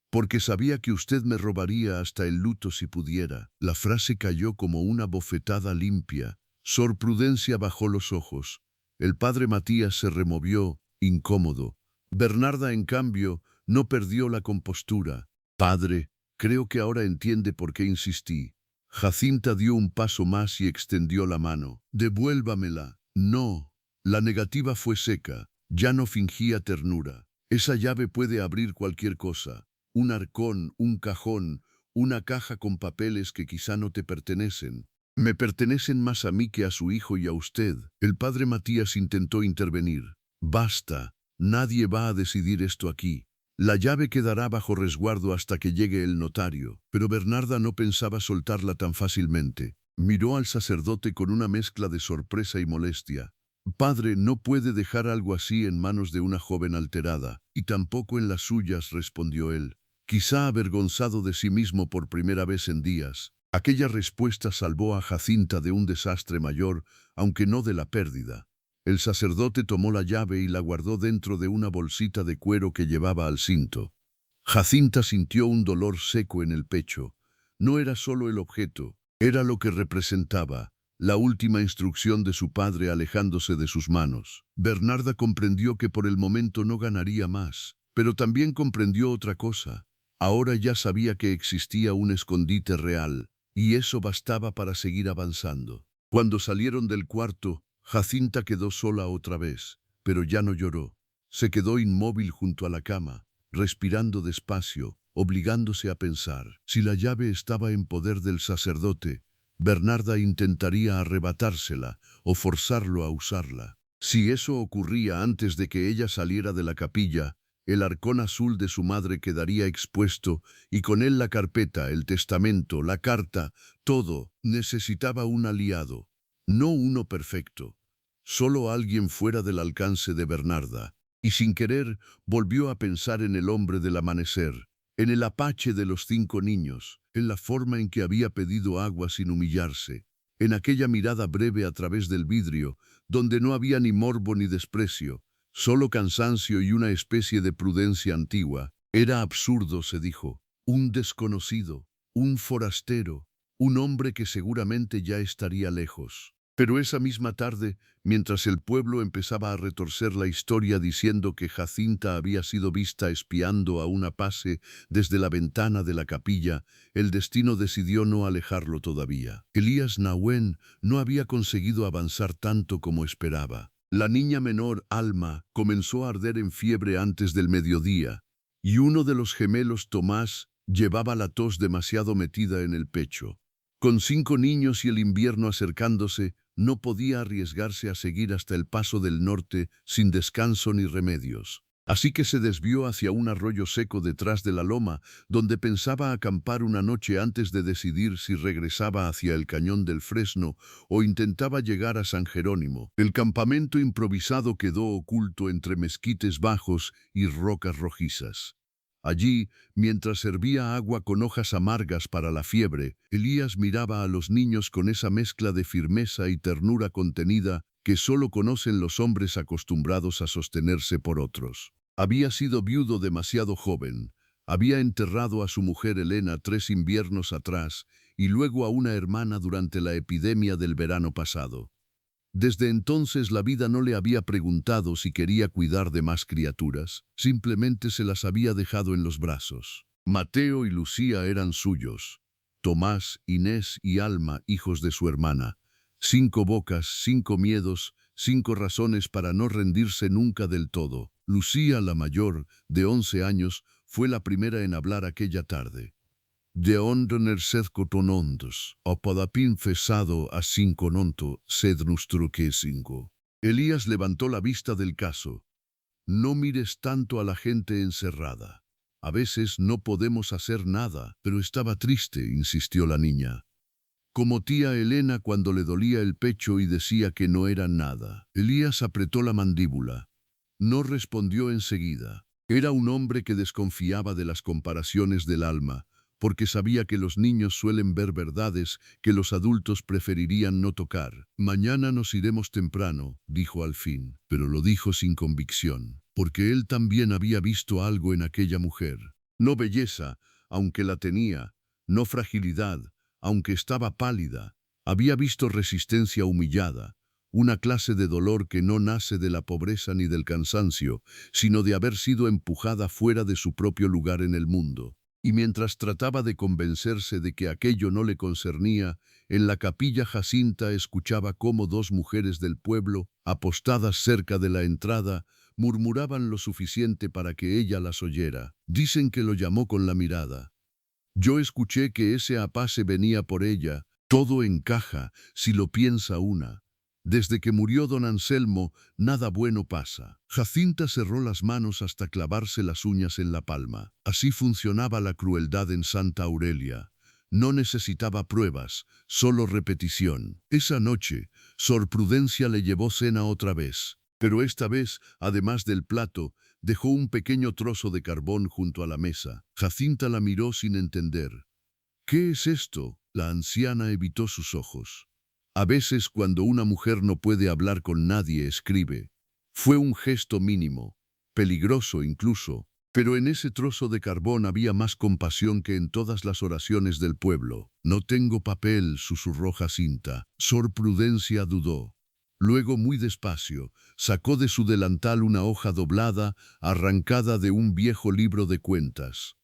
porque sabía que usted me robaría hasta el luto si pudiera. La frase cayó como una bofetada limpia. Sor Prudencia bajó los ojos. El padre Matías se removió, incómodo. Bernarda, en cambio, no perdió la compostura. Padre, creo que ahora entiende por qué insistí. Jacinta dio un paso más y extendió la mano. Devuélvamela. No. La negativa fue seca. Ya no fingía ternura. Esa llave puede abrir cualquier cosa. Un arcón, un cajón, una caja con papeles que quizá no te pertenecen. Me pertenecen más a mí que a su hijo y a usted. El padre Matías intentó intervenir. Basta. Nadie va a decidir esto aquí. La llave quedará bajo resguardo hasta que llegue el notario. Pero Bernarda no pensaba soltarla tan fácilmente. Miró al sacerdote con una mezcla de sorpresa y molestia. Padre, no puede dejar algo así en manos de una joven alterada, y tampoco en las suyas, respondió él, quizá avergonzado de sí mismo por primera vez en días. Aquella respuesta salvó a Jacinta de un desastre mayor, aunque no de la pérdida. El sacerdote tomó la llave y la guardó dentro de una bolsita de cuero que llevaba al cinto. Jacinta sintió un dolor seco en el pecho. No era solo el objeto, era lo que representaba. La última instrucción de su padre alejándose de sus manos. Bernarda comprendió que por el momento no ganaría más, pero también comprendió otra cosa. Ahora ya sabía que existía un escondite real, y eso bastaba para seguir avanzando. Cuando salieron del cuarto, Jacinta quedó sola otra vez, pero ya no lloró. Se quedó inmóvil junto a la cama, respirando despacio, obligándose a pensar. Si la llave estaba en poder del sacerdote, Bernarda intentaría arrebatársela o forzarlo a usarla. Si eso ocurría antes de que ella saliera de la capilla, el arcón azul de su madre quedaría expuesto y con él la carpeta, el testamento, la carta, todo. Necesitaba un aliado, no uno perfecto, solo alguien fuera del alcance de Bernarda. Y sin querer volvió a pensar en el hombre del amanecer, en el apache de los 5 niños, en la forma en que había pedido agua sin humillarse, en aquella mirada breve a través del vidrio, donde no había ni morbo ni desprecio, solo cansancio y una especie de prudencia antigua. Era absurdo, se dijo, un desconocido, un forastero, un hombre que seguramente ya estaría lejos. Pero esa misma tarde, mientras el pueblo empezaba a retorcer la historia diciendo que Jacinta había sido vista espiando a una pase desde la ventana de la capilla, el destino decidió no alejarlo todavía. Elías Nahuen no había conseguido avanzar tanto como esperaba. La niña menor, Alma, comenzó a arder en fiebre antes del mediodía, y uno de los gemelos, Tomás, llevaba la tos demasiado metida en el pecho. Con 5 niños y el invierno acercándose, no podía arriesgarse a seguir hasta el paso del norte sin descanso ni remedios. Así que se desvió hacia un arroyo seco detrás de la loma, donde pensaba acampar una noche antes de decidir si regresaba hacia el cañón del Fresno o intentaba llegar a San Jerónimo. El campamento improvisado quedó oculto entre mezquites bajos y rocas rojizas. Allí, mientras servía agua con hojas amargas para la fiebre, Elías miraba a los niños con esa mezcla de firmeza y ternura contenida que solo conocen los hombres acostumbrados a sostenerse por otros. Había sido viudo demasiado joven, había enterrado a su mujer Elena 3 inviernos atrás y luego a una hermana durante la epidemia del verano pasado. Desde entonces la vida no le había preguntado si quería cuidar de más criaturas, simplemente se las había dejado en los brazos. Mateo y Lucía eran suyos, Tomás, Inés y Alma, hijos de su hermana. 5 bocas, 5 miedos, 5 razones para no rendirse nunca del todo. Lucía, la mayor, de 11 años, fue la primera en hablar aquella tarde. De onder sed cotonondos, o podapin fesado a sincononto, sed nustro que cinco. Elías levantó la vista del caso. No mires tanto a la gente encerrada. A veces no podemos hacer nada, pero estaba triste, insistió la niña. Como tía Elena cuando le dolía el pecho y decía que no era nada. Elías apretó la mandíbula. No respondió enseguida. Era un hombre que desconfiaba de las comparaciones del alma, porque sabía que los niños suelen ver verdades que los adultos preferirían no tocar. Mañana nos iremos temprano, dijo al fin, pero lo dijo sin convicción, porque él también había visto algo en aquella mujer. No belleza, aunque la tenía, no fragilidad, aunque estaba pálida. Había visto resistencia humillada, una clase de dolor que no nace de la pobreza ni del cansancio, sino de haber sido empujada fuera de su propio lugar en el mundo. Y mientras trataba de convencerse de que aquello no le concernía, en la capilla Jacinta escuchaba cómo 2 mujeres del pueblo, apostadas cerca de la entrada, murmuraban lo suficiente para que ella las oyera. Dicen que lo llamó con la mirada. Yo escuché que ese apase venía por ella. Todo encaja, si lo piensa una. Desde que murió don Anselmo, nada bueno pasa. Jacinta cerró las manos hasta clavarse las uñas en la palma. Así funcionaba la crueldad en Santa Aurelia. No necesitaba pruebas, solo repetición. Esa noche, Sor Prudencia le llevó cena otra vez. Pero esta vez, además del plato, dejó un pequeño trozo de carbón junto a la mesa. Jacinta la miró sin entender. ¿Qué es esto? La anciana evitó sus ojos. A veces, cuando una mujer no puede hablar con nadie, escribe. Fue un gesto mínimo, peligroso incluso, pero en ese trozo de carbón había más compasión que en todas las oraciones del pueblo. No tengo papel, susurró Jacinta. Sor Prudencia dudó. Luego, muy despacio, sacó de su delantal una hoja doblada, arrancada de un viejo libro de cuentas.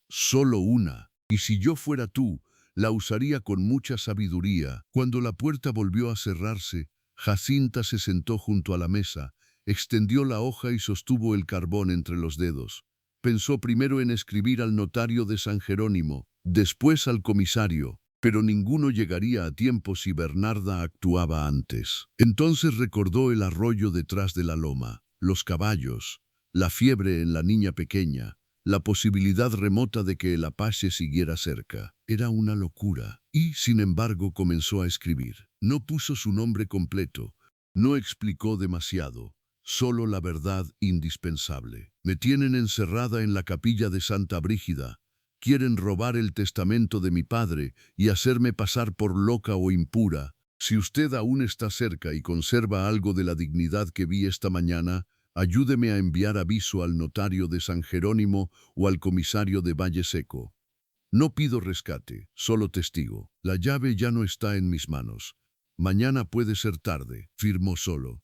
Solo una. Y si yo fuera tú, la usaría con mucha sabiduría. Cuando la puerta volvió a cerrarse, Jacinta se sentó junto a la mesa, extendió la hoja y sostuvo el carbón entre los dedos. Pensó primero en escribir al notario de San Jerónimo, después al comisario, pero ninguno llegaría a tiempo si Bernarda actuaba antes. Entonces recordó el arroyo detrás de la loma, los caballos, la fiebre en la niña pequeña, la posibilidad remota de que el Apache siguiera cerca. Era una locura. Y, sin embargo, comenzó a escribir. No puso su nombre completo. No explicó demasiado. Solo la verdad indispensable. Me tienen encerrada en la capilla de Santa Brígida. Quieren robar el testamento de mi padre y hacerme pasar por loca o impura. Si usted aún está cerca y conserva algo de la dignidad que vi esta mañana, ayúdeme a enviar aviso al notario de San Jerónimo o al comisario de Valle Seco. No pido rescate, solo testigo. La llave ya no está en mis manos. Mañana puede ser tarde, firmó solo.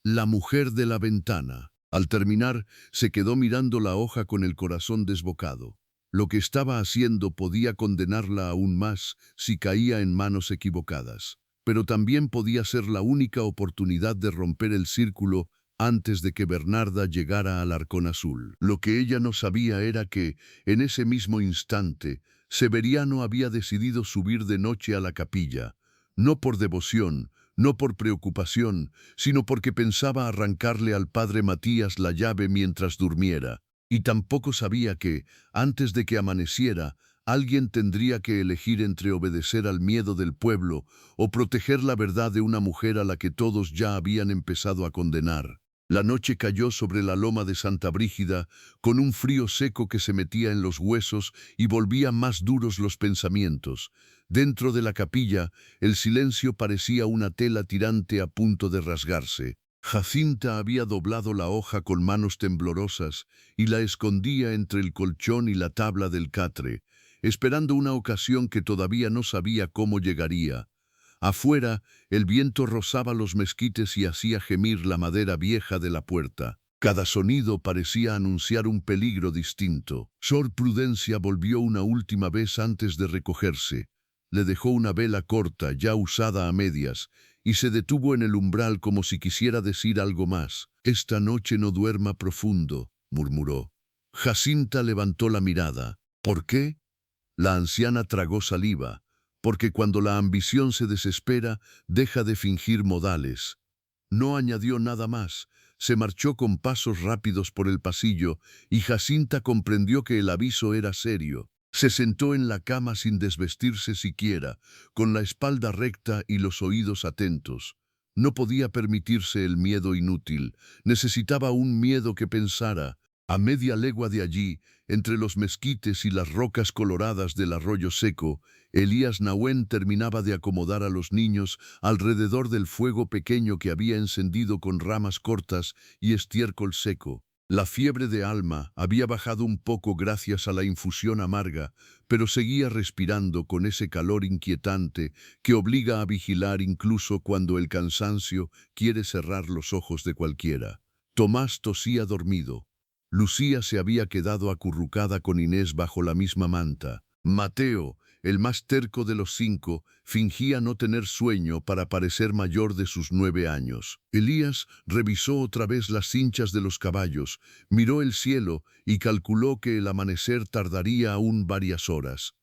La mujer de la ventana. Al terminar, se quedó mirando la hoja con el corazón desbocado. Lo que estaba haciendo podía condenarla aún más si caía en manos equivocadas, pero también podía ser la única oportunidad de romper el círculo antes de que Bernarda llegara al Arcón Azul. Lo que ella no sabía era que, en ese mismo instante, Severiano había decidido subir de noche a la capilla, no por devoción, no por preocupación, sino porque pensaba arrancarle al padre Matías la llave mientras durmiera. Y tampoco sabía que, antes de que amaneciera, alguien tendría que elegir entre obedecer al miedo del pueblo o proteger la verdad de una mujer a la que todos ya habían empezado a condenar. La noche cayó sobre la loma de Santa Brígida, con un frío seco que se metía en los huesos y volvía más duros los pensamientos. Dentro de la capilla, el silencio parecía una tela tirante a punto de rasgarse. Jacinta había doblado la hoja con manos temblorosas y la escondía entre el colchón y la tabla del catre, esperando una ocasión que todavía no sabía cómo llegaría. Afuera, el viento rozaba los mezquites y hacía gemir la madera vieja de la puerta. Cada sonido parecía anunciar un peligro distinto. Sor Prudencia volvió una última vez antes de recogerse. Le dejó una vela corta, ya usada a medias, y se detuvo en el umbral como si quisiera decir algo más. «Esta noche no duerma profundo», murmuró. Jacinta levantó la mirada. «¿Por qué?» La anciana tragó saliva. «Porque cuando la ambición se desespera, deja de fingir modales». No añadió nada más. Se marchó con pasos rápidos por el pasillo y Jacinta comprendió que el aviso era serio. Se sentó en la cama sin desvestirse siquiera, con la espalda recta y los oídos atentos. No podía permitirse el miedo inútil. Necesitaba un miedo que pensara. A media legua de allí, entre los mezquites y las rocas coloradas del arroyo seco, Elías Nahuén terminaba de acomodar a los niños alrededor del fuego pequeño que había encendido con ramas cortas y estiércol seco. La fiebre de Alma había bajado un poco gracias a la infusión amarga, pero seguía respirando con ese calor inquietante que obliga a vigilar incluso cuando el cansancio quiere cerrar los ojos de cualquiera. Tomás tosía dormido. Lucía se había quedado acurrucada con Inés bajo la misma manta. Mateo, el más terco de los 5, fingía no tener sueño para parecer mayor de sus 9 años. Elías revisó otra vez las cinchas de los caballos, miró el cielo y calculó que el amanecer tardaría aún varias horas.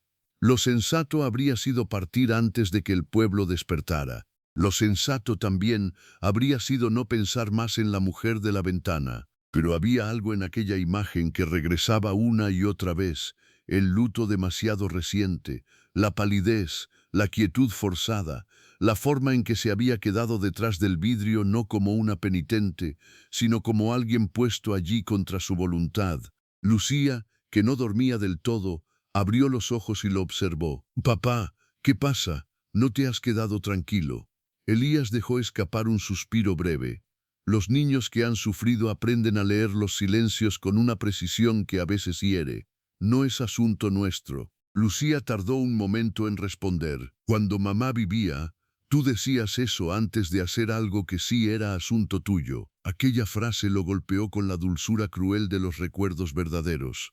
Lo sensato habría sido partir antes de que el pueblo despertara. Lo sensato también habría sido no pensar más en la mujer de la ventana. Pero había algo en aquella imagen que regresaba una y otra vez: el luto demasiado reciente, la palidez, la quietud forzada, la forma en que se había quedado detrás del vidrio no como una penitente, sino como alguien puesto allí contra su voluntad. Lucía, que no dormía del todo, abrió los ojos y lo observó. «Papá, ¿qué pasa? ¿No te has quedado tranquilo?» Elías dejó escapar un suspiro breve. Los niños que han sufrido aprenden a leer los silencios con una precisión que a veces hiere. «No es asunto nuestro». Lucía tardó un momento en responder. «Cuando mamá vivía, tú decías eso antes de hacer algo que sí era asunto tuyo». Aquella frase lo golpeó con la dulzura cruel de los recuerdos verdaderos.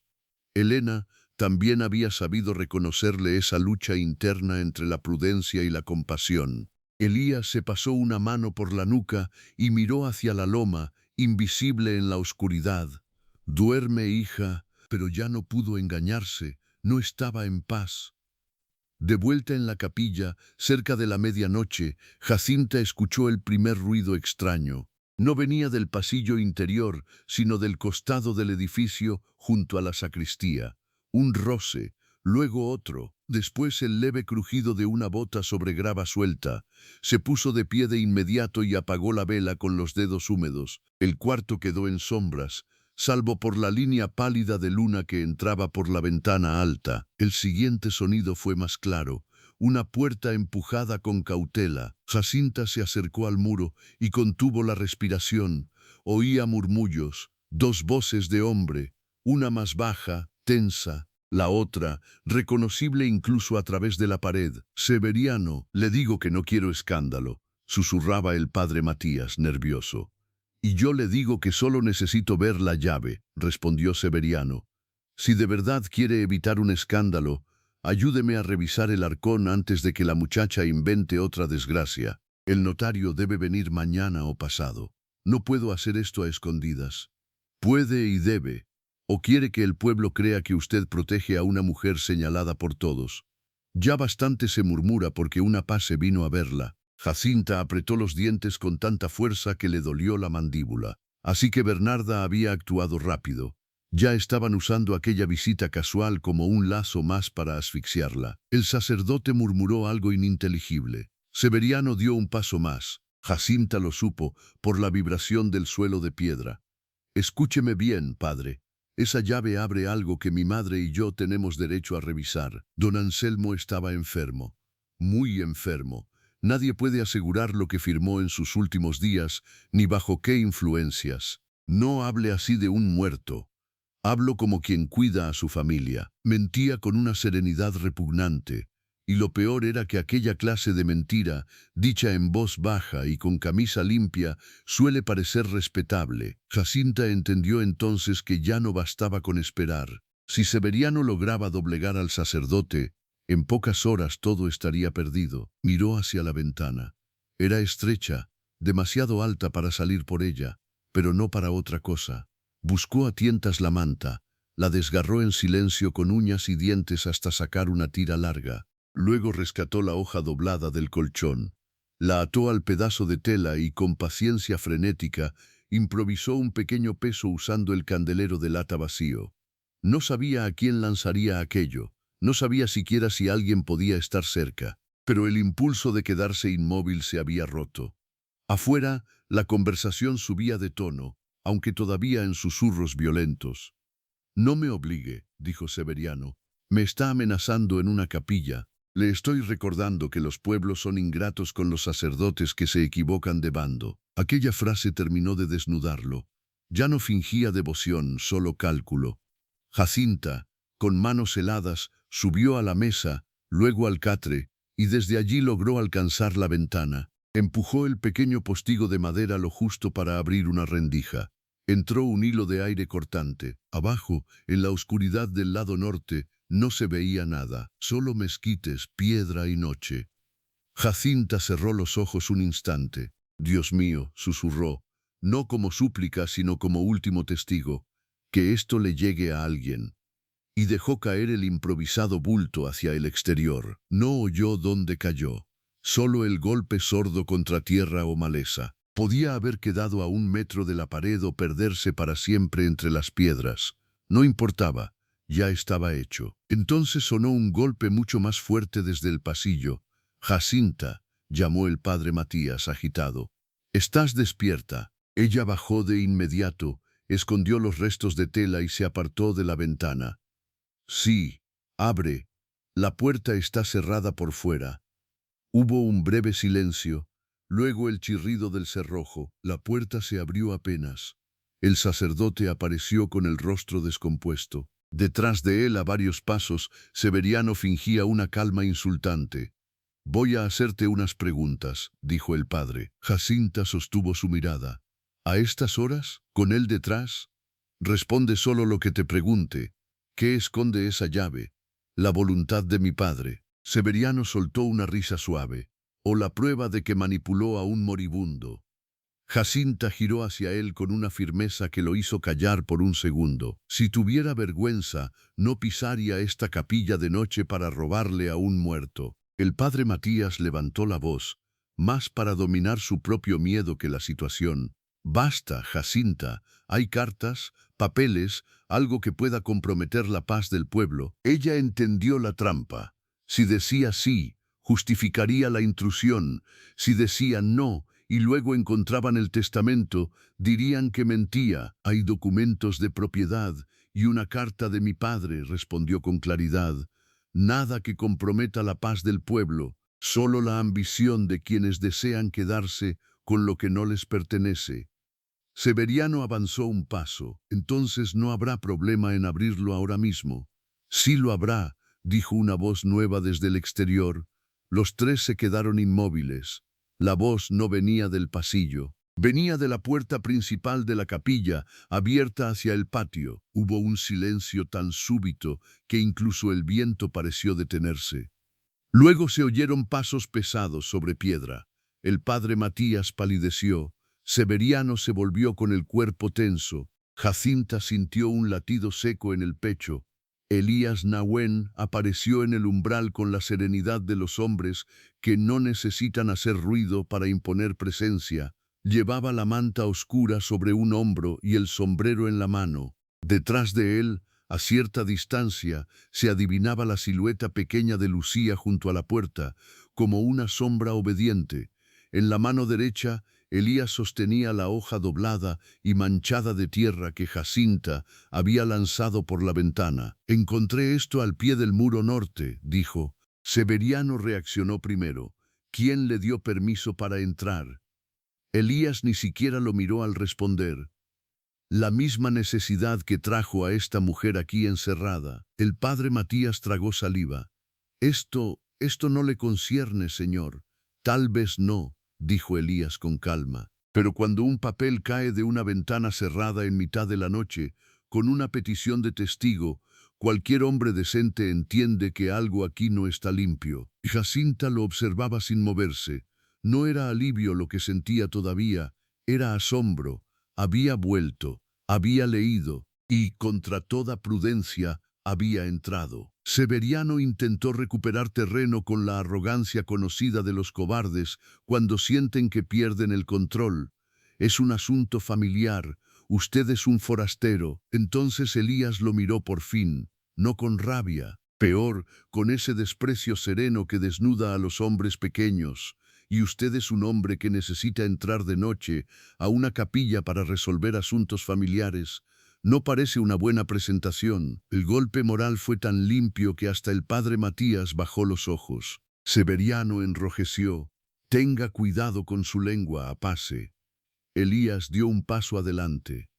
Elena también había sabido reconocerle esa lucha interna entre la prudencia y la compasión. Elías se pasó una mano por la nuca y miró hacia la loma, invisible en la oscuridad. «Duerme, hija», pero ya no pudo engañarse, no estaba en paz. De vuelta en la capilla, cerca de la medianoche, Jacinta escuchó el primer ruido extraño. No venía del pasillo interior, sino del costado del edificio junto a la sacristía. Un roce, luego otro, después el leve crujido de una bota sobre grava suelta. Se puso de pie de inmediato y apagó la vela con los dedos húmedos. El cuarto quedó en sombras, salvo por la línea pálida de luna que entraba por la ventana alta. El siguiente sonido fue más claro. Una puerta empujada con cautela. Jacinta se acercó al muro y contuvo la respiración. Oía murmullos, 2 voces de hombre, una más baja, tensa, la otra, reconocible incluso a través de la pared. «Severiano, le digo que no quiero escándalo», susurraba el padre Matías, nervioso. «Y yo le digo que solo necesito ver la llave», respondió Severiano. «Si de verdad quiere evitar un escándalo, ayúdeme a revisar el arcón antes de que la muchacha invente otra desgracia. El notario debe venir mañana o pasado. No puedo hacer esto a escondidas». «Puede y debe. ¿O quiere que el pueblo crea que usted protege a una mujer señalada por todos? Ya bastante se murmura porque una paz se vino a verla». Jacinta apretó los dientes con tanta fuerza que le dolió la mandíbula. Así que Bernarda había actuado rápido. Ya estaban usando aquella visita casual como un lazo más para asfixiarla. El sacerdote murmuró algo ininteligible. Severiano dio un paso más. Jacinta lo supo por la vibración del suelo de piedra. Escúcheme bien, padre. Esa llave abre algo que mi madre y yo tenemos derecho a revisar. Don Anselmo estaba enfermo, muy enfermo. Nadie puede asegurar lo que firmó en sus últimos días, ni bajo qué influencias. No hable así de un muerto. Hablo como quien cuida a su familia. Mentía con una serenidad repugnante. Y lo peor era que aquella clase de mentira, dicha en voz baja y con camisa limpia, suele parecer respetable. Jacinta entendió entonces que ya no bastaba con esperar. Si Severiano lograba doblegar al sacerdote, en pocas horas todo estaría perdido. Miró hacia la ventana. Era estrecha, demasiado alta para salir por ella, pero no para otra cosa. Buscó a tientas la manta, la desgarró en silencio con uñas y dientes hasta sacar una tira larga. Luego rescató la hoja doblada del colchón, la ató al pedazo de tela y con paciencia frenética improvisó un pequeño peso usando el candelero de lata vacío. No sabía a quién lanzaría aquello, no sabía siquiera si alguien podía estar cerca, pero el impulso de quedarse inmóvil se había roto. Afuera, la conversación subía de tono, aunque todavía en susurros violentos. «No me obligue», dijo Severiano. «Me está amenazando en una capilla. Le estoy recordando que los pueblos son ingratos con los sacerdotes que se equivocan de bando». Aquella frase terminó de desnudarlo. Ya no fingía devoción, solo cálculo. Jacinta, con manos heladas, subió a la mesa, luego al catre, y desde allí logró alcanzar la ventana. Empujó el pequeño postigo de madera lo justo para abrir una rendija. Entró un hilo de aire cortante. Abajo, en la oscuridad del lado norte, no se veía nada, solo mezquites, piedra y noche. Jacinta cerró los ojos un instante. «Dios mío», susurró, no como súplica, sino como último testigo, «que esto le llegue a alguien». Y dejó caer el improvisado bulto hacia el exterior. No oyó dónde cayó, solo el golpe sordo contra tierra o maleza. Podía haber quedado a 1 metro de la pared o perderse para siempre entre las piedras. No importaba, ya estaba hecho. Entonces sonó un golpe mucho más fuerte desde el pasillo. «Jacinta», llamó el padre Matías agitado. «¿Estás despierta?» Ella bajó de inmediato, escondió los restos de tela y se apartó de la ventana. «Sí, abre. La puerta está cerrada por fuera». Hubo un breve silencio, luego el chirrido del cerrojo. La puerta se abrió apenas. El sacerdote apareció con el rostro descompuesto. Detrás de él, a varios pasos, Severiano fingía una calma insultante. «Voy a hacerte unas preguntas», dijo el padre. Jacinta sostuvo su mirada. «¿A estas horas? ¿Con él detrás?» «Responde solo lo que te pregunte. ¿Qué esconde esa llave?» «La voluntad de mi padre». Severiano soltó una risa suave. «O la prueba de que manipuló a un moribundo». Jacinta giró hacia él con una firmeza que lo hizo callar por un segundo. Si tuviera vergüenza, no pisaría esta capilla de noche para robarle a un muerto. El padre Matías levantó la voz, más para dominar su propio miedo que la situación. «Basta, Jacinta. Hay cartas, papeles, algo que pueda comprometer la paz del pueblo». Ella entendió la trampa. Si decía sí, justificaría la intrusión. Si decía no, y luego encontraban el testamento, dirían que mentía. «Hay documentos de propiedad y una carta de mi padre», respondió con claridad. «Nada que comprometa la paz del pueblo, solo la ambición de quienes desean quedarse con lo que no les pertenece». Severiano avanzó un paso. «Entonces no habrá problema en abrirlo ahora mismo». «Sí lo habrá», dijo una voz nueva desde el exterior. Los tres se quedaron inmóviles. La voz no venía del pasillo. Venía de la puerta principal de la capilla, abierta hacia el patio. Hubo un silencio tan súbito que incluso el viento pareció detenerse. Luego se oyeron pasos pesados sobre piedra. El padre Matías palideció. Severiano se volvió con el cuerpo tenso. Jacinta sintió un latido seco en el pecho. Elías Nahuen apareció en el umbral con la serenidad de los hombres que no necesitan hacer ruido para imponer presencia. Llevaba la manta oscura sobre un hombro y el sombrero en la mano. Detrás de él, a cierta distancia, se adivinaba la silueta pequeña de Lucía junto a la puerta, como una sombra obediente. En la mano derecha, Elías sostenía la hoja doblada y manchada de tierra que Jacinta había lanzado por la ventana. «Encontré esto al pie del muro norte», dijo. Severiano reaccionó primero. ¿Quién le dio permiso para entrar? Elías ni siquiera lo miró al responder. La misma necesidad que trajo a esta mujer aquí encerrada. El padre Matías tragó saliva. Esto no le concierne, señor. Tal vez no, dijo Elías con calma. Pero cuando un papel cae de una ventana cerrada en mitad de la noche, con una petición de testigo, cualquier hombre decente entiende que algo aquí no está limpio. Jacinta lo observaba sin moverse. No era alivio lo que sentía todavía, era asombro. Había vuelto, había leído y, contra toda prudencia, había entrado. Severiano intentó recuperar terreno con la arrogancia conocida de los cobardes cuando sienten que pierden el control. Es un asunto familiar, usted es un forastero. Entonces Elías lo miró por fin, no con rabia, peor, con ese desprecio sereno que desnuda a los hombres pequeños. Y usted es un hombre que necesita entrar de noche a una capilla para resolver asuntos familiares. No parece una buena presentación. El golpe moral fue tan limpio que hasta el padre Matías bajó los ojos. Severiano enrojeció. Tenga cuidado con su lengua, apase. Elías dio un paso adelante.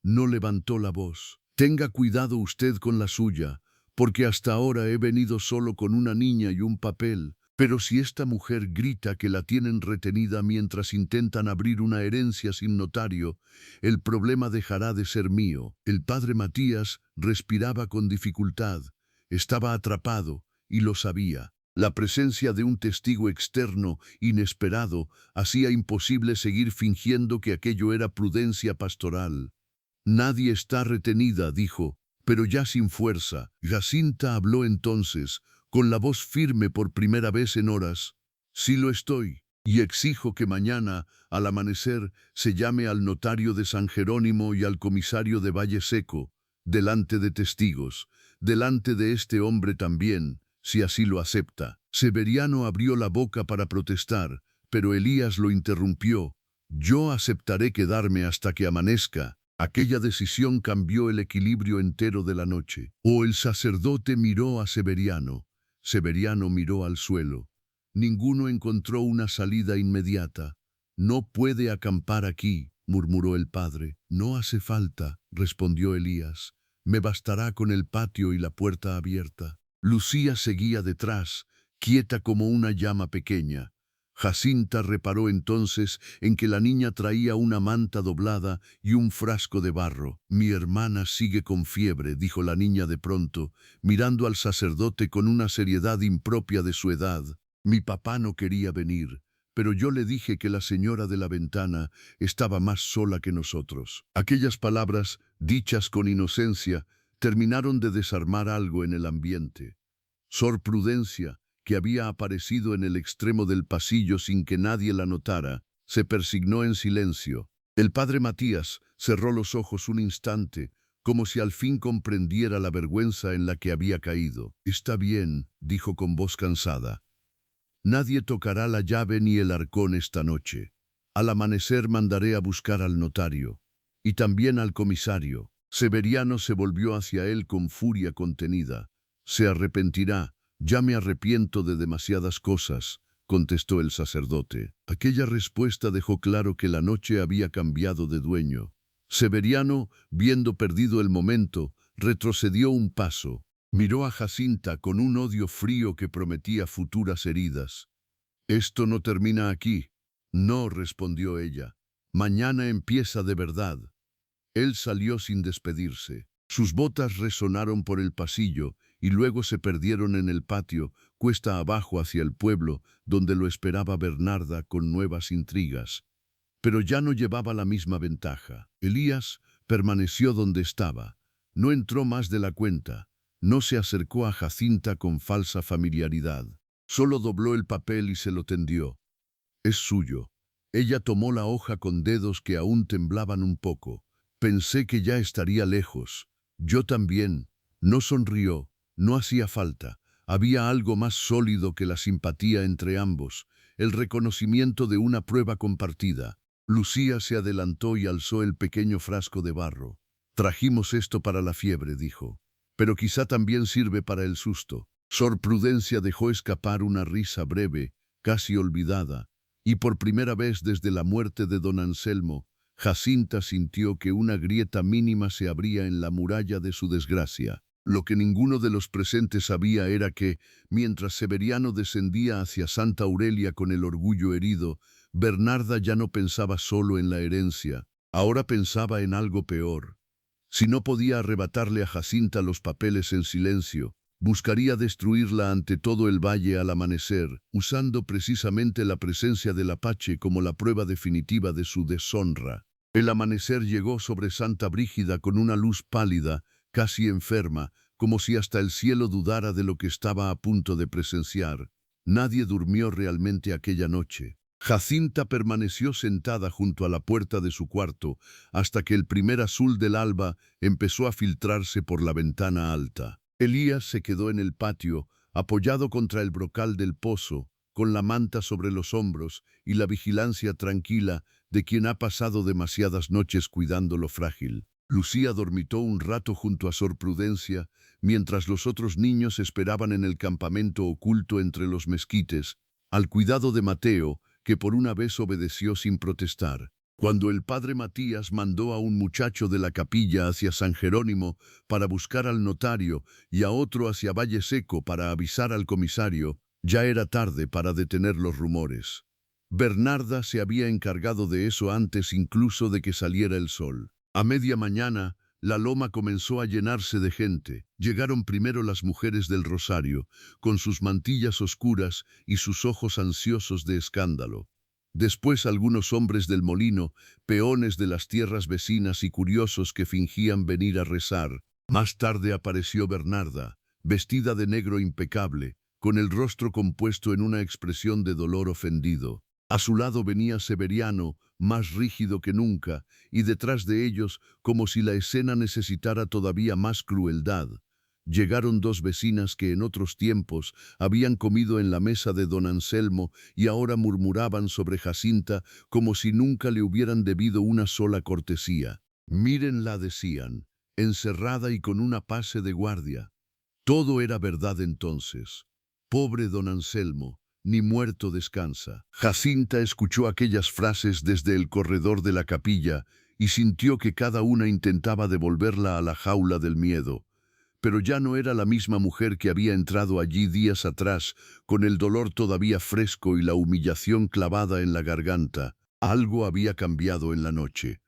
No levantó la voz. Tenga cuidado usted con la suya, porque hasta ahora he venido solo con una niña y un papel. Pero si esta mujer grita que la tienen retenida mientras intentan abrir una herencia sin notario, el problema dejará de ser mío. El padre Matías respiraba con dificultad. Estaba atrapado y lo sabía. La presencia de un testigo externo, inesperado, hacía imposible seguir fingiendo que aquello era prudencia pastoral. Nadie está retenida, dijo, pero ya sin fuerza. Jacinta habló entonces, con la voz firme por primera vez en horas. Sí lo estoy, y exijo que mañana, al amanecer, se llame al notario de San Jerónimo y al comisario de Valle Seco, delante de testigos, delante de este hombre también, si así lo acepta. Severiano abrió la boca para protestar, pero Elías lo interrumpió. Yo aceptaré quedarme hasta que amanezca. Aquella decisión cambió el equilibrio entero de la noche. El sacerdote miró a Severiano. Severiano miró al suelo. Ninguno encontró una salida inmediata. No puede acampar aquí, murmuró el padre. No hace falta, respondió Elías. Me bastará con el patio y la puerta abierta. Lucía seguía detrás, quieta como una llama pequeña. Jacinta reparó entonces en que la niña traía una manta doblada y un frasco de barro. Mi hermana sigue con fiebre, dijo la niña de pronto, mirando al sacerdote con una seriedad impropia de su edad. Mi papá no quería venir, pero yo le dije que la señora de la ventana estaba más sola que nosotros. Aquellas palabras, dichas con inocencia, terminaron de desarmar algo en el ambiente. Sor Prudencia, que había aparecido en el extremo del pasillo sin que nadie la notara, se persignó en silencio. El padre Matías cerró los ojos un instante, como si al fin comprendiera la vergüenza en la que había caído. Está bien, dijo con voz cansada. Nadie tocará la llave ni el arcón esta noche. Al amanecer mandaré a buscar al notario, y también al comisario. Severiano se volvió hacia él con furia contenida. Se arrepentirá. Ya me arrepiento de demasiadas cosas, contestó el sacerdote. Aquella respuesta dejó claro que la noche había cambiado de dueño. Severiano, viendo perdido el momento, retrocedió un paso. Miró a Jacinta con un odio frío que prometía futuras heridas. «Esto no termina aquí». «No», respondió ella. «Mañana empieza de verdad». Él salió sin despedirse. Sus botas resonaron por el pasillo y luego se perdieron en el patio, cuesta abajo hacia el pueblo, donde lo esperaba Bernarda con nuevas intrigas. Pero ya no llevaba la misma ventaja. Elías permaneció donde estaba. No entró más de la cuenta. No se acercó a Jacinta con falsa familiaridad. Solo dobló el papel y se lo tendió. Es suyo. Ella tomó la hoja con dedos que aún temblaban un poco. Pensé que ya estaría lejos. Yo también. No sonrió. No hacía falta. Había algo más sólido que la simpatía entre ambos, el reconocimiento de una prueba compartida. Lucía se adelantó y alzó el pequeño frasco de barro. Trajimos esto para la fiebre, dijo. Pero quizá también sirve para el susto. Sor Prudencia dejó escapar una risa breve, casi olvidada, y por primera vez desde la muerte de don Anselmo, Jacinta sintió que una grieta mínima se abría en la muralla de su desgracia. Lo que ninguno de los presentes sabía era que, mientras Severiano descendía hacia Santa Aurelia con el orgullo herido, Bernarda ya no pensaba solo en la herencia, ahora pensaba en algo peor. Si no podía arrebatarle a Jacinta los papeles en silencio, buscaría destruirla ante todo el valle al amanecer, usando precisamente la presencia del Apache como la prueba definitiva de su deshonra. El amanecer llegó sobre Santa Brígida con una luz pálida, casi enferma, como si hasta el cielo dudara de lo que estaba a punto de presenciar. Nadie durmió realmente aquella noche. Jacinta permaneció sentada junto a la puerta de su cuarto hasta que el primer azul del alba empezó a filtrarse por la ventana alta. Elías se quedó en el patio, apoyado contra el brocal del pozo, con la manta sobre los hombros y la vigilancia tranquila de quien ha pasado demasiadas noches cuidando lo frágil. Lucía dormitó un rato junto a Sor Prudencia, mientras los otros niños esperaban en el campamento oculto entre los mezquites, al cuidado de Mateo, que por una vez obedeció sin protestar. Cuando el padre Matías mandó a un muchacho de la capilla hacia San Jerónimo para buscar al notario y a otro hacia Valle Seco para avisar al comisario, ya era tarde para detener los rumores. Bernarda se había encargado de eso antes incluso de que saliera el sol. A media mañana, la loma comenzó a llenarse de gente. Llegaron primero las mujeres del Rosario, con sus mantillas oscuras y sus ojos ansiosos de escándalo. Después algunos hombres del molino, peones de las tierras vecinas y curiosos que fingían venir a rezar. Más tarde apareció Bernarda, vestida de negro impecable, con el rostro compuesto en una expresión de dolor ofendido. A su lado venía Severiano, más rígido que nunca, y detrás de ellos, como si la escena necesitara todavía más crueldad, llegaron dos vecinas que en otros tiempos habían comido en la mesa de don Anselmo y ahora murmuraban sobre Jacinta como si nunca le hubieran debido una sola cortesía. Mírenla, decían, encerrada y con una pase de guardia. Todo era verdad entonces. Pobre don Anselmo, ni muerto descansa. Jacinta escuchó aquellas frases desde el corredor de la capilla y sintió que cada una intentaba devolverla a la jaula del miedo. Pero ya no era la misma mujer que había entrado allí días atrás, con el dolor todavía fresco y la humillación clavada en la garganta. Algo había cambiado en la noche.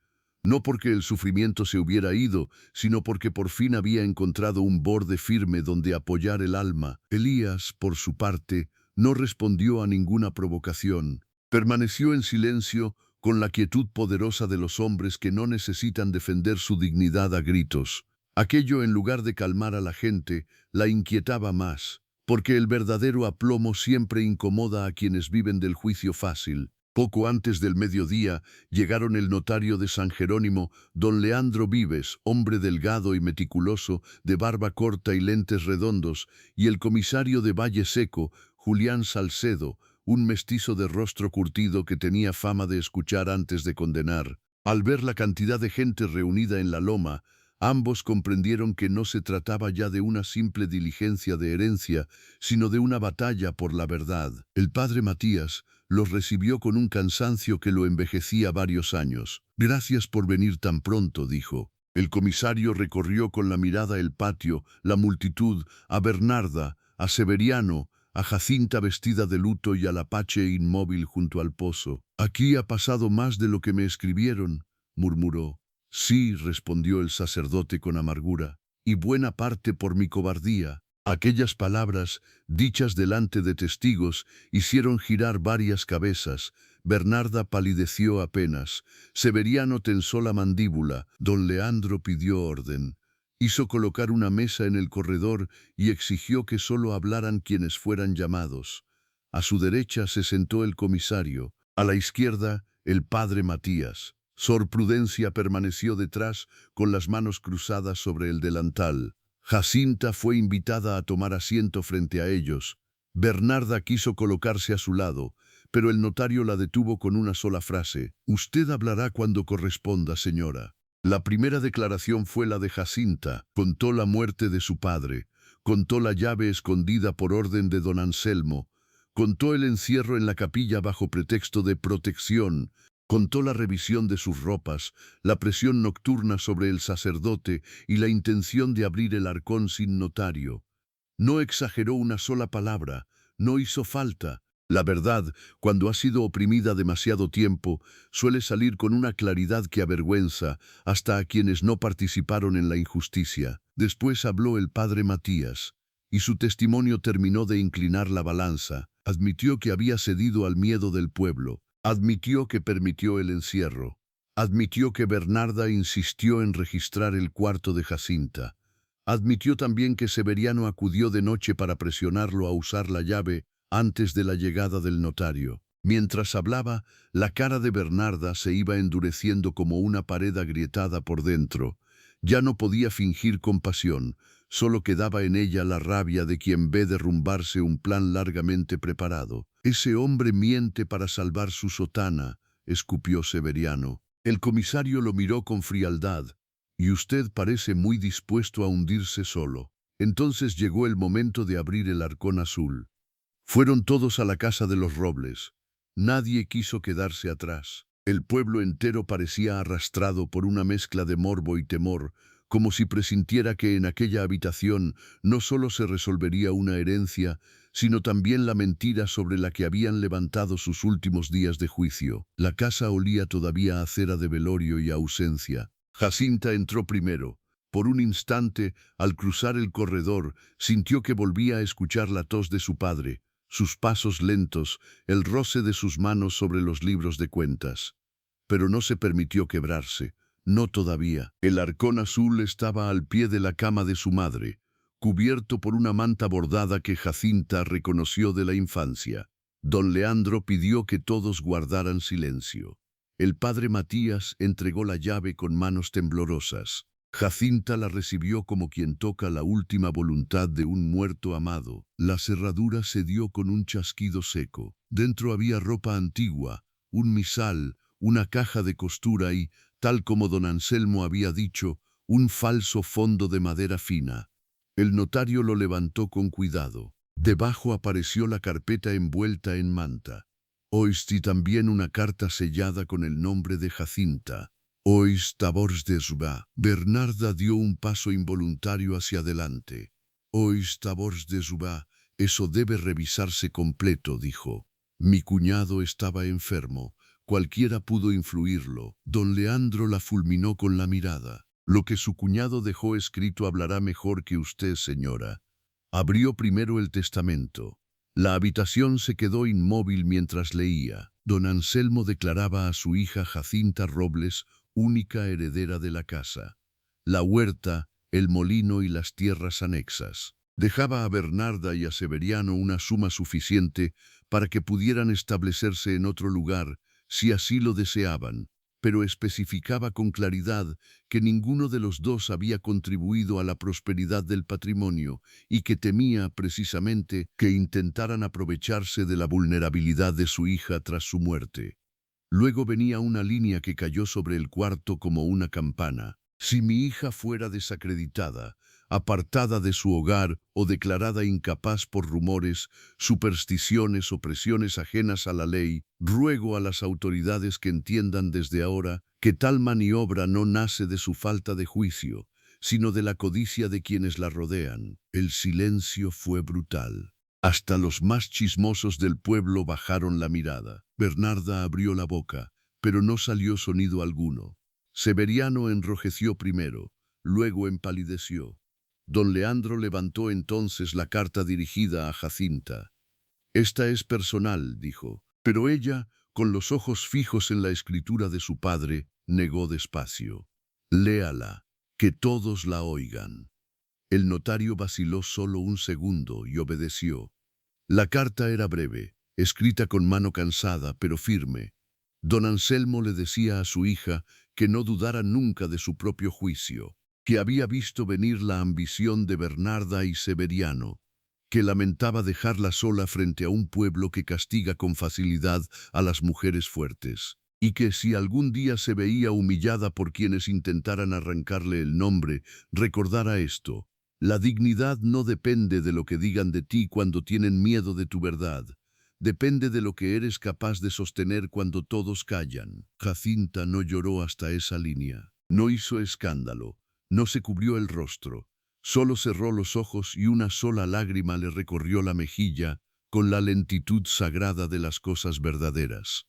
No porque el sufrimiento se hubiera ido, sino porque por fin había encontrado un borde firme donde apoyar el alma. Elías, por su parte, no respondió a ninguna provocación. Permaneció en silencio, con la quietud poderosa de los hombres que no necesitan defender su dignidad a gritos. Aquello, en lugar de calmar a la gente, la inquietaba más, porque el verdadero aplomo siempre incomoda a quienes viven del juicio fácil. Poco antes del mediodía llegaron el notario de San Jerónimo, don Leandro Vives, hombre delgado y meticuloso, de barba corta y lentes redondos, y el comisario de Valle Seco, Julián Salcedo, un mestizo de rostro curtido que tenía fama de escuchar antes de condenar. Al ver la cantidad de gente reunida en la loma, ambos comprendieron que no se trataba ya de una simple diligencia de herencia, sino de una batalla por la verdad. El padre Matías los recibió con un cansancio que lo envejecía varios años. «Gracias por venir tan pronto», dijo. El comisario recorrió con la mirada el patio, la multitud, a Bernarda, a Severiano, a Jacinta vestida de luto y al Apache inmóvil junto al pozo. «Aquí ha pasado más de lo que me escribieron», murmuró. «Sí», respondió el sacerdote con amargura, «y buena parte por mi cobardía». Aquellas palabras, dichas delante de testigos, hicieron girar varias cabezas. Bernarda palideció apenas. Severiano tensó la mandíbula. Don Leandro pidió orden. Hizo colocar una mesa en el corredor y exigió que solo hablaran quienes fueran llamados. A su derecha se sentó el comisario, a la izquierda el padre Matías. Sor Prudencia permaneció detrás con las manos cruzadas sobre el delantal. Jacinta fue invitada a tomar asiento frente a ellos. Bernarda quiso colocarse a su lado, pero el notario la detuvo con una sola frase. «Usted hablará cuando corresponda, señora». La primera declaración fue la de Jacinta. Contó la muerte de su padre, contó la llave escondida por orden de don Anselmo, contó el encierro en la capilla bajo pretexto de protección, contó la revisión de sus ropas, la presión nocturna sobre el sacerdote y la intención de abrir el arcón sin notario. No exageró una sola palabra, no hizo falta. La verdad, cuando ha sido oprimida demasiado tiempo, suele salir con una claridad que avergüenza hasta a quienes no participaron en la injusticia. Después habló el padre Matías, y su testimonio terminó de inclinar la balanza. Admitió que había cedido al miedo del pueblo, admitió que permitió el encierro, admitió que Bernarda insistió en registrar el cuarto de Jacinta. Admitió también que Severiano acudió de noche para presionarlo a usar la llave antes de la llegada del notario. Mientras hablaba, la cara de Bernarda se iba endureciendo como una pared agrietada por dentro. Ya no podía fingir compasión, solo quedaba en ella la rabia de quien ve derrumbarse un plan largamente preparado. «Ese hombre miente para salvar su sotana», escupió Severiano. El comisario lo miró con frialdad. «Y usted parece muy dispuesto a hundirse solo». Entonces llegó el momento de abrir el arcón azul. Fueron todos a la casa de los Robles. Nadie quiso quedarse atrás. El pueblo entero parecía arrastrado por una mezcla de morbo y temor, como si presintiera que en aquella habitación no solo se resolvería una herencia, sino también la mentira sobre la que habían levantado sus últimos días de juicio. La casa olía todavía a cera de velorio y ausencia. Jacinta entró primero. Por un instante, al cruzar el corredor, sintió que volvía a escuchar la tos de su padre, sus pasos lentos, el roce de sus manos sobre los libros de cuentas. Pero no se permitió quebrarse, no todavía. El arcón azul estaba al pie de la cama de su madre, cubierto por una manta bordada que Jacinta reconoció de la infancia. Don Leandro pidió que todos guardaran silencio. El padre Matías entregó la llave con manos temblorosas. Jacinta la recibió como quien toca la última voluntad de un muerto amado. La cerradura se dio con un chasquido seco. Dentro había ropa antigua, un misal, una caja de costura y, tal como don Anselmo había dicho, un falso fondo de madera fina. El notario lo levantó con cuidado. Debajo apareció la carpeta envuelta en manta. Oíste también una carta sellada con el nombre de Jacinta. «Ois tabors de Zubá». Bernarda dio un paso involuntario hacia adelante. «Ois tabors de Zubá, eso debe revisarse completo», dijo. «Mi cuñado estaba enfermo, cualquiera pudo influirlo». Don Leandro la fulminó con la mirada. «Lo que su cuñado dejó escrito hablará mejor que usted, señora». Abrió primero el testamento. La habitación se quedó inmóvil mientras leía. Don Anselmo declaraba a su hija Jacinta Robles única heredera de la casa, la huerta, el molino y las tierras anexas. Dejaba a Bernarda y a Severiano una suma suficiente para que pudieran establecerse en otro lugar, si así lo deseaban, pero especificaba con claridad que ninguno de los dos había contribuido a la prosperidad del patrimonio y que temía precisamente que intentaran aprovecharse de la vulnerabilidad de su hija tras su muerte. Luego venía una línea que cayó sobre el cuarto como una campana. «Si mi hija fuera desacreditada, apartada de su hogar o declarada incapaz por rumores, supersticiones o presiones ajenas a la ley, ruego a las autoridades que entiendan desde ahora que tal maniobra no nace de su falta de juicio, sino de la codicia de quienes la rodean». El silencio fue brutal. Hasta los más chismosos del pueblo bajaron la mirada. Bernarda abrió la boca, pero no salió sonido alguno. Severiano enrojeció primero, luego empalideció. Don Leandro levantó entonces la carta dirigida a Jacinta. «Esta es personal», dijo, pero ella, con los ojos fijos en la escritura de su padre, negó despacio. «Léala». Que todos la oigan. El notario vaciló solo un segundo y obedeció. La carta era breve, escrita con mano cansada pero firme. Don Anselmo le decía a su hija que no dudara nunca de su propio juicio, que había visto venir la ambición de Bernarda y Severiano, que lamentaba dejarla sola frente a un pueblo que castiga con facilidad a las mujeres fuertes, y que si algún día se veía humillada por quienes intentaran arrancarle el nombre, recordara esto: la dignidad no depende de lo que digan de ti cuando tienen miedo de tu verdad. Depende de lo que eres capaz de sostener cuando todos callan. Jacinta no lloró hasta esa línea. No hizo escándalo. No se cubrió el rostro. Solo cerró los ojos y una sola lágrima le recorrió la mejilla con la lentitud sagrada de las cosas verdaderas.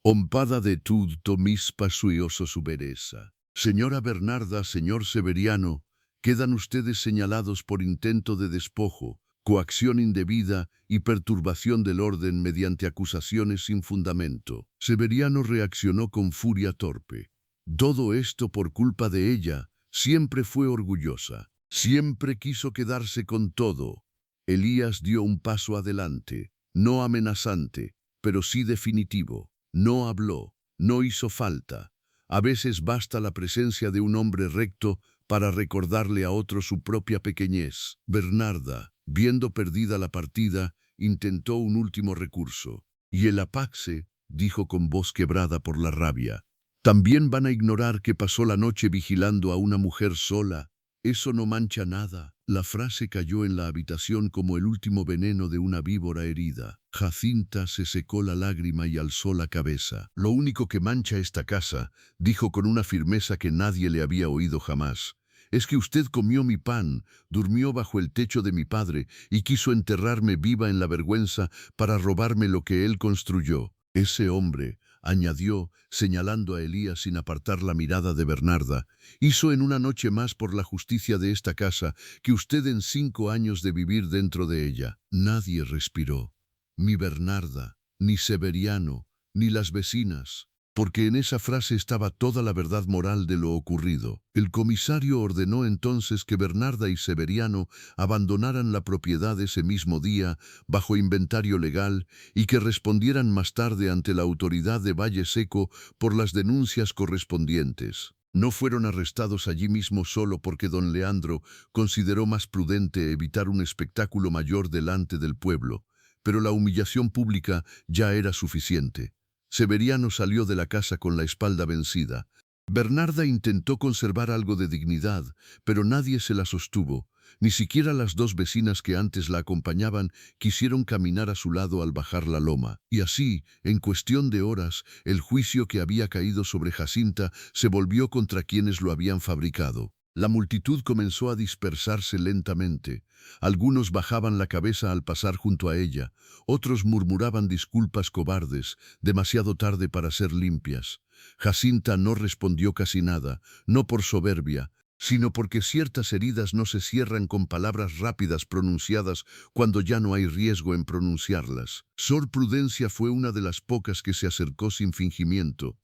Ompada de tutto mis pasuioso su vereza. Señora Bernarda, señor Severiano, quedan ustedes señalados por intento de despojo, coacción indebida y perturbación del orden mediante acusaciones sin fundamento. Severiano reaccionó con furia torpe. Todo esto por culpa de ella. Siempre fue orgullosa. Siempre quiso quedarse con todo. Elías dio un paso adelante, no amenazante, pero sí definitivo. No habló, no hizo falta. A veces basta la presencia de un hombre recto para recordarle a otro su propia pequeñez. Bernarda, viendo perdida la partida, intentó un último recurso. Y el Apaxe dijo con voz quebrada por la rabia: ¿también van a ignorar que pasó la noche vigilando a una mujer sola? Eso no mancha nada. La frase cayó en la habitación como el último veneno de una víbora herida. Jacinta se secó la lágrima y alzó la cabeza. Lo único que mancha esta casa, dijo con una firmeza que nadie le había oído jamás, es que usted comió mi pan, durmió bajo el techo de mi padre y quiso enterrarme viva en la vergüenza para robarme lo que él construyó. Ese hombre, añadió, señalando a Elías sin apartar la mirada de Bernarda, hizo en una noche más por la justicia de esta casa que usted en 5 años de vivir dentro de ella. Nadie respiró, ni Bernarda, ni Severiano, ni las vecinas, porque en esa frase estaba toda la verdad moral de lo ocurrido. El comisario ordenó entonces que Bernarda y Severiano abandonaran la propiedad ese mismo día bajo inventario legal y que respondieran más tarde ante la autoridad de Valle Seco por las denuncias correspondientes. No fueron arrestados allí mismo solo porque don Leandro consideró más prudente evitar un espectáculo mayor delante del pueblo, pero la humillación pública ya era suficiente. Severiano salió de la casa con la espalda vencida. Bernarda intentó conservar algo de dignidad, pero nadie se la sostuvo. Ni siquiera las 2 vecinas que antes la acompañaban quisieron caminar a su lado al bajar la loma. Y así, en cuestión de horas, el juicio que había caído sobre Jacinta se volvió contra quienes lo habían fabricado. La multitud comenzó a dispersarse lentamente. Algunos bajaban la cabeza al pasar junto a ella, otros murmuraban disculpas cobardes, demasiado tarde para ser limpias. Jacinta no respondió casi nada, no por soberbia, sino porque ciertas heridas no se cierran con palabras rápidas pronunciadas cuando ya no hay riesgo en pronunciarlas. Sor Prudencia fue una de las pocas que se acercó sin fingimiento.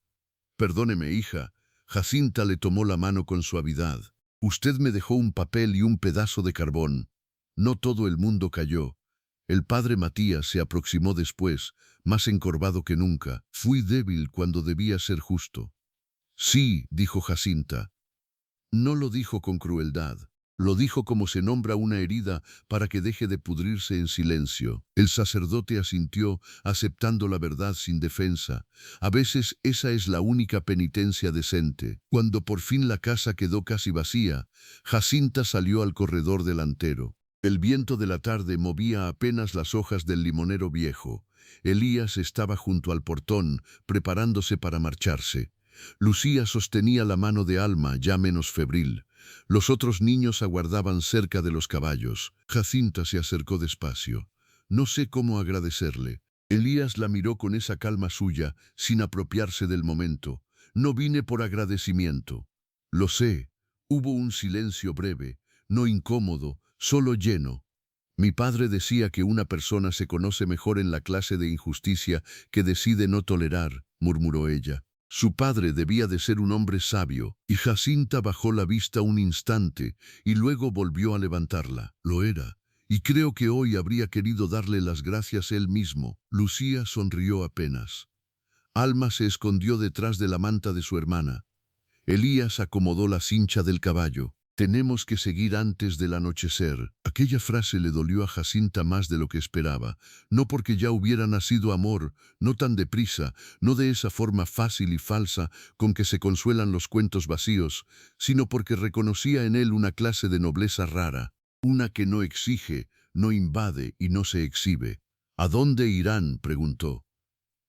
«Perdóneme, hija». Jacinta le tomó la mano con suavidad. «Usted me dejó un papel y un pedazo de carbón. No todo el mundo cayó. El padre Matías se aproximó después, más encorvado que nunca. Fui débil cuando debía ser justo». «Sí», dijo Jacinta. No lo dijo con crueldad. Lo dijo como se nombra una herida para que deje de pudrirse en silencio. El sacerdote asintió, aceptando la verdad sin defensa. A veces esa es la única penitencia decente. Cuando por fin la casa quedó casi vacía, Jacinta salió al corredor delantero. El viento de la tarde movía apenas las hojas del limonero viejo. Elías estaba junto al portón, preparándose para marcharse. Lucía sostenía la mano de Alma, ya menos febril. Los otros niños aguardaban cerca de los caballos. Jacinta se acercó despacio. No sé cómo agradecerle. Elías la miró con esa calma suya, sin apropiarse del momento. No vine por agradecimiento. Lo sé. Hubo un silencio breve, no incómodo, solo lleno. Mi padre decía que una persona se conoce mejor en la clase de injusticia que decide no tolerar, murmuró ella. Su padre debía de ser un hombre sabio, y Jacinta bajó la vista un instante y luego volvió a levantarla. Lo era, y creo que hoy habría querido darle las gracias él mismo. Lucía sonrió apenas. Alma se escondió detrás de la manta de su hermana. Elías acomodó la cincha del caballo. Tenemos que seguir antes del anochecer. Aquella frase le dolió a Jacinta más de lo que esperaba, no porque ya hubiera nacido amor, no tan deprisa, no de esa forma fácil y falsa con que se consuelan los cuentos vacíos, sino porque reconocía en él una clase de nobleza rara, una que no exige, no invade y no se exhibe. ¿A dónde irán?, preguntó.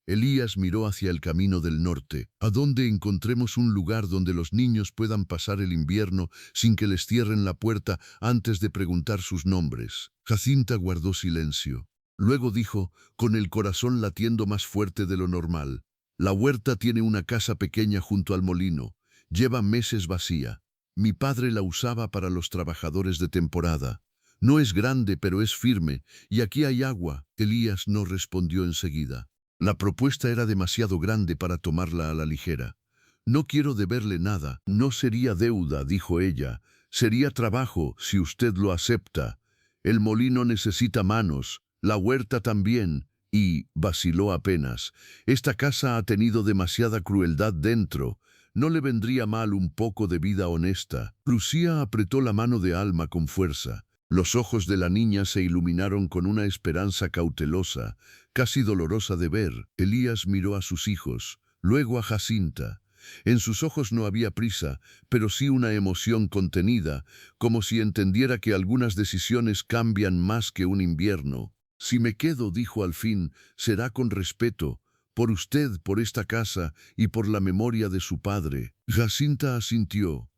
Elías miró hacia el camino del norte, a donde encontremos un lugar donde los niños puedan pasar el invierno sin que les cierren la puerta antes de preguntar sus nombres. Jacinta guardó silencio. Luego dijo, con el corazón latiendo más fuerte de lo normal: la huerta tiene una casa pequeña junto al molino. Lleva meses vacía. Mi padre la usaba para los trabajadores de temporada. No es grande, pero es firme, y aquí hay agua. Elías no respondió enseguida. La propuesta era demasiado grande para tomarla a la ligera. No quiero deberle nada. No sería deuda, dijo ella. Sería trabajo, si usted lo acepta. El molino necesita manos, la huerta también, y, vaciló apenas, esta casa ha tenido demasiada crueldad dentro. ¿No le vendría mal un poco de vida honesta? Lucía apretó la mano de Alma con fuerza. Los ojos de la niña se iluminaron con una esperanza cautelosa, casi dolorosa de ver. Elías miró a sus hijos, luego a Jacinta. En sus ojos no había prisa, pero sí una emoción contenida, como si entendiera que algunas decisiones cambian más que un invierno. Si me quedo, dijo al fin, será con respeto, por usted, por esta casa y por la memoria de su padre. Jacinta asintió.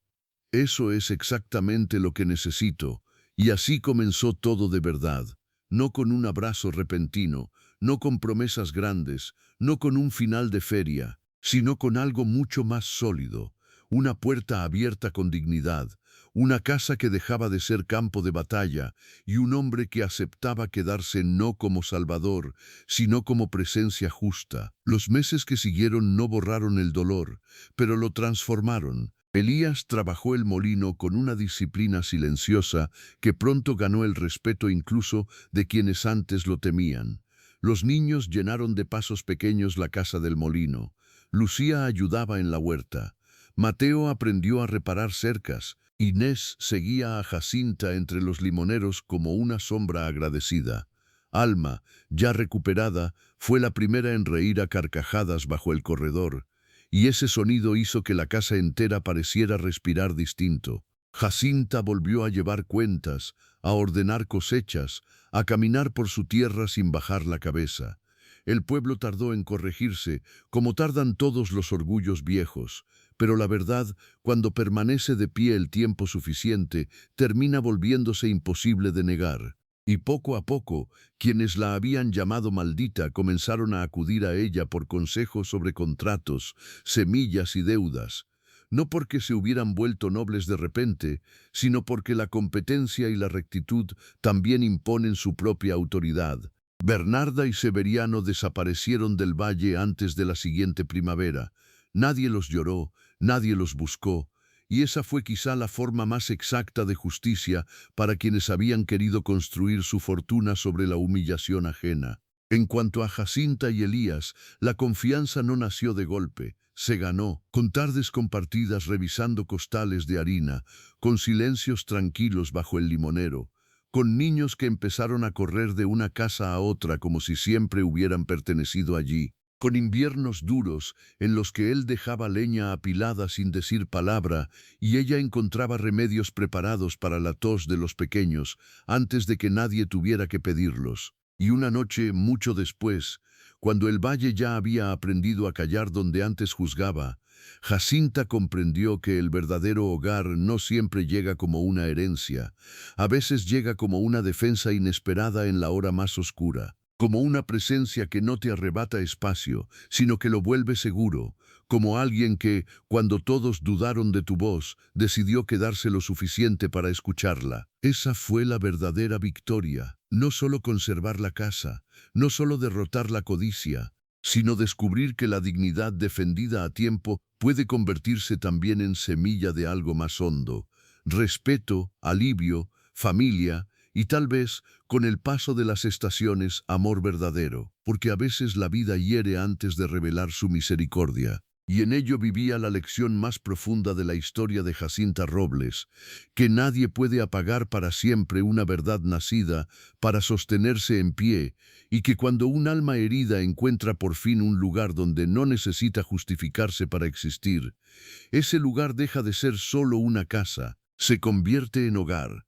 Eso es exactamente lo que necesito. Y así comenzó todo de verdad, no con un abrazo repentino, no con promesas grandes, no con un final de feria, sino con algo mucho más sólido, una puerta abierta con dignidad, una casa que dejaba de ser campo de batalla y un hombre que aceptaba quedarse no como salvador, sino como presencia justa. Los meses que siguieron no borraron el dolor, pero lo transformaron. Elías trabajó el molino con una disciplina silenciosa que pronto ganó el respeto incluso de quienes antes lo temían. Los niños llenaron de pasos pequeños la casa del molino. Lucía ayudaba en la huerta. Mateo aprendió a reparar cercas. Inés seguía a Jacinta entre los limoneros como una sombra agradecida. Alma, ya recuperada, fue la primera en reír a carcajadas bajo el corredor, y ese sonido hizo que la casa entera pareciera respirar distinto. Jacinta volvió a llevar cuentas, a ordenar cosechas, a caminar por su tierra sin bajar la cabeza. El pueblo tardó en corregirse, como tardan todos los orgullos viejos, pero la verdad, cuando permanece de pie el tiempo suficiente, termina volviéndose imposible de negar. Y poco a poco, quienes la habían llamado maldita comenzaron a acudir a ella por consejos sobre contratos, semillas y deudas. No porque se hubieran vuelto nobles de repente, sino porque la competencia y la rectitud también imponen su propia autoridad. Bernarda y Severiano desaparecieron del valle antes de la siguiente primavera. Nadie los lloró, nadie los buscó, y esa fue quizá la forma más exacta de justicia para quienes habían querido construir su fortuna sobre la humillación ajena. En cuanto a Jacinta y Elías, la confianza no nació de golpe, se ganó, con tardes compartidas revisando costales de harina, con silencios tranquilos bajo el limonero, con niños que empezaron a correr de una casa a otra como si siempre hubieran pertenecido allí, con inviernos duros en los que él dejaba leña apilada sin decir palabra y ella encontraba remedios preparados para la tos de los pequeños antes de que nadie tuviera que pedirlos. Y una noche, mucho después, cuando el valle ya había aprendido a callar donde antes juzgaba, Jacinta comprendió que el verdadero hogar no siempre llega como una herencia, a veces llega como una defensa inesperada en la hora más oscura, como una presencia que no te arrebata espacio, sino que lo vuelve seguro, como alguien que, cuando todos dudaron de tu voz, decidió quedarse lo suficiente para escucharla. Esa fue la verdadera victoria, no solo conservar la casa, no solo derrotar la codicia, sino descubrir que la dignidad defendida a tiempo puede convertirse también en semilla de algo más hondo: respeto, alivio, familia y tal vez, con el paso de las estaciones, amor verdadero, porque a veces la vida hiere antes de revelar su misericordia. Y en ello vivía la lección más profunda de la historia de Jacinta Robles, que nadie puede apagar para siempre una verdad nacida para sostenerse en pie, y que cuando un alma herida encuentra por fin un lugar donde no necesita justificarse para existir, ese lugar deja de ser solo una casa, se convierte en hogar,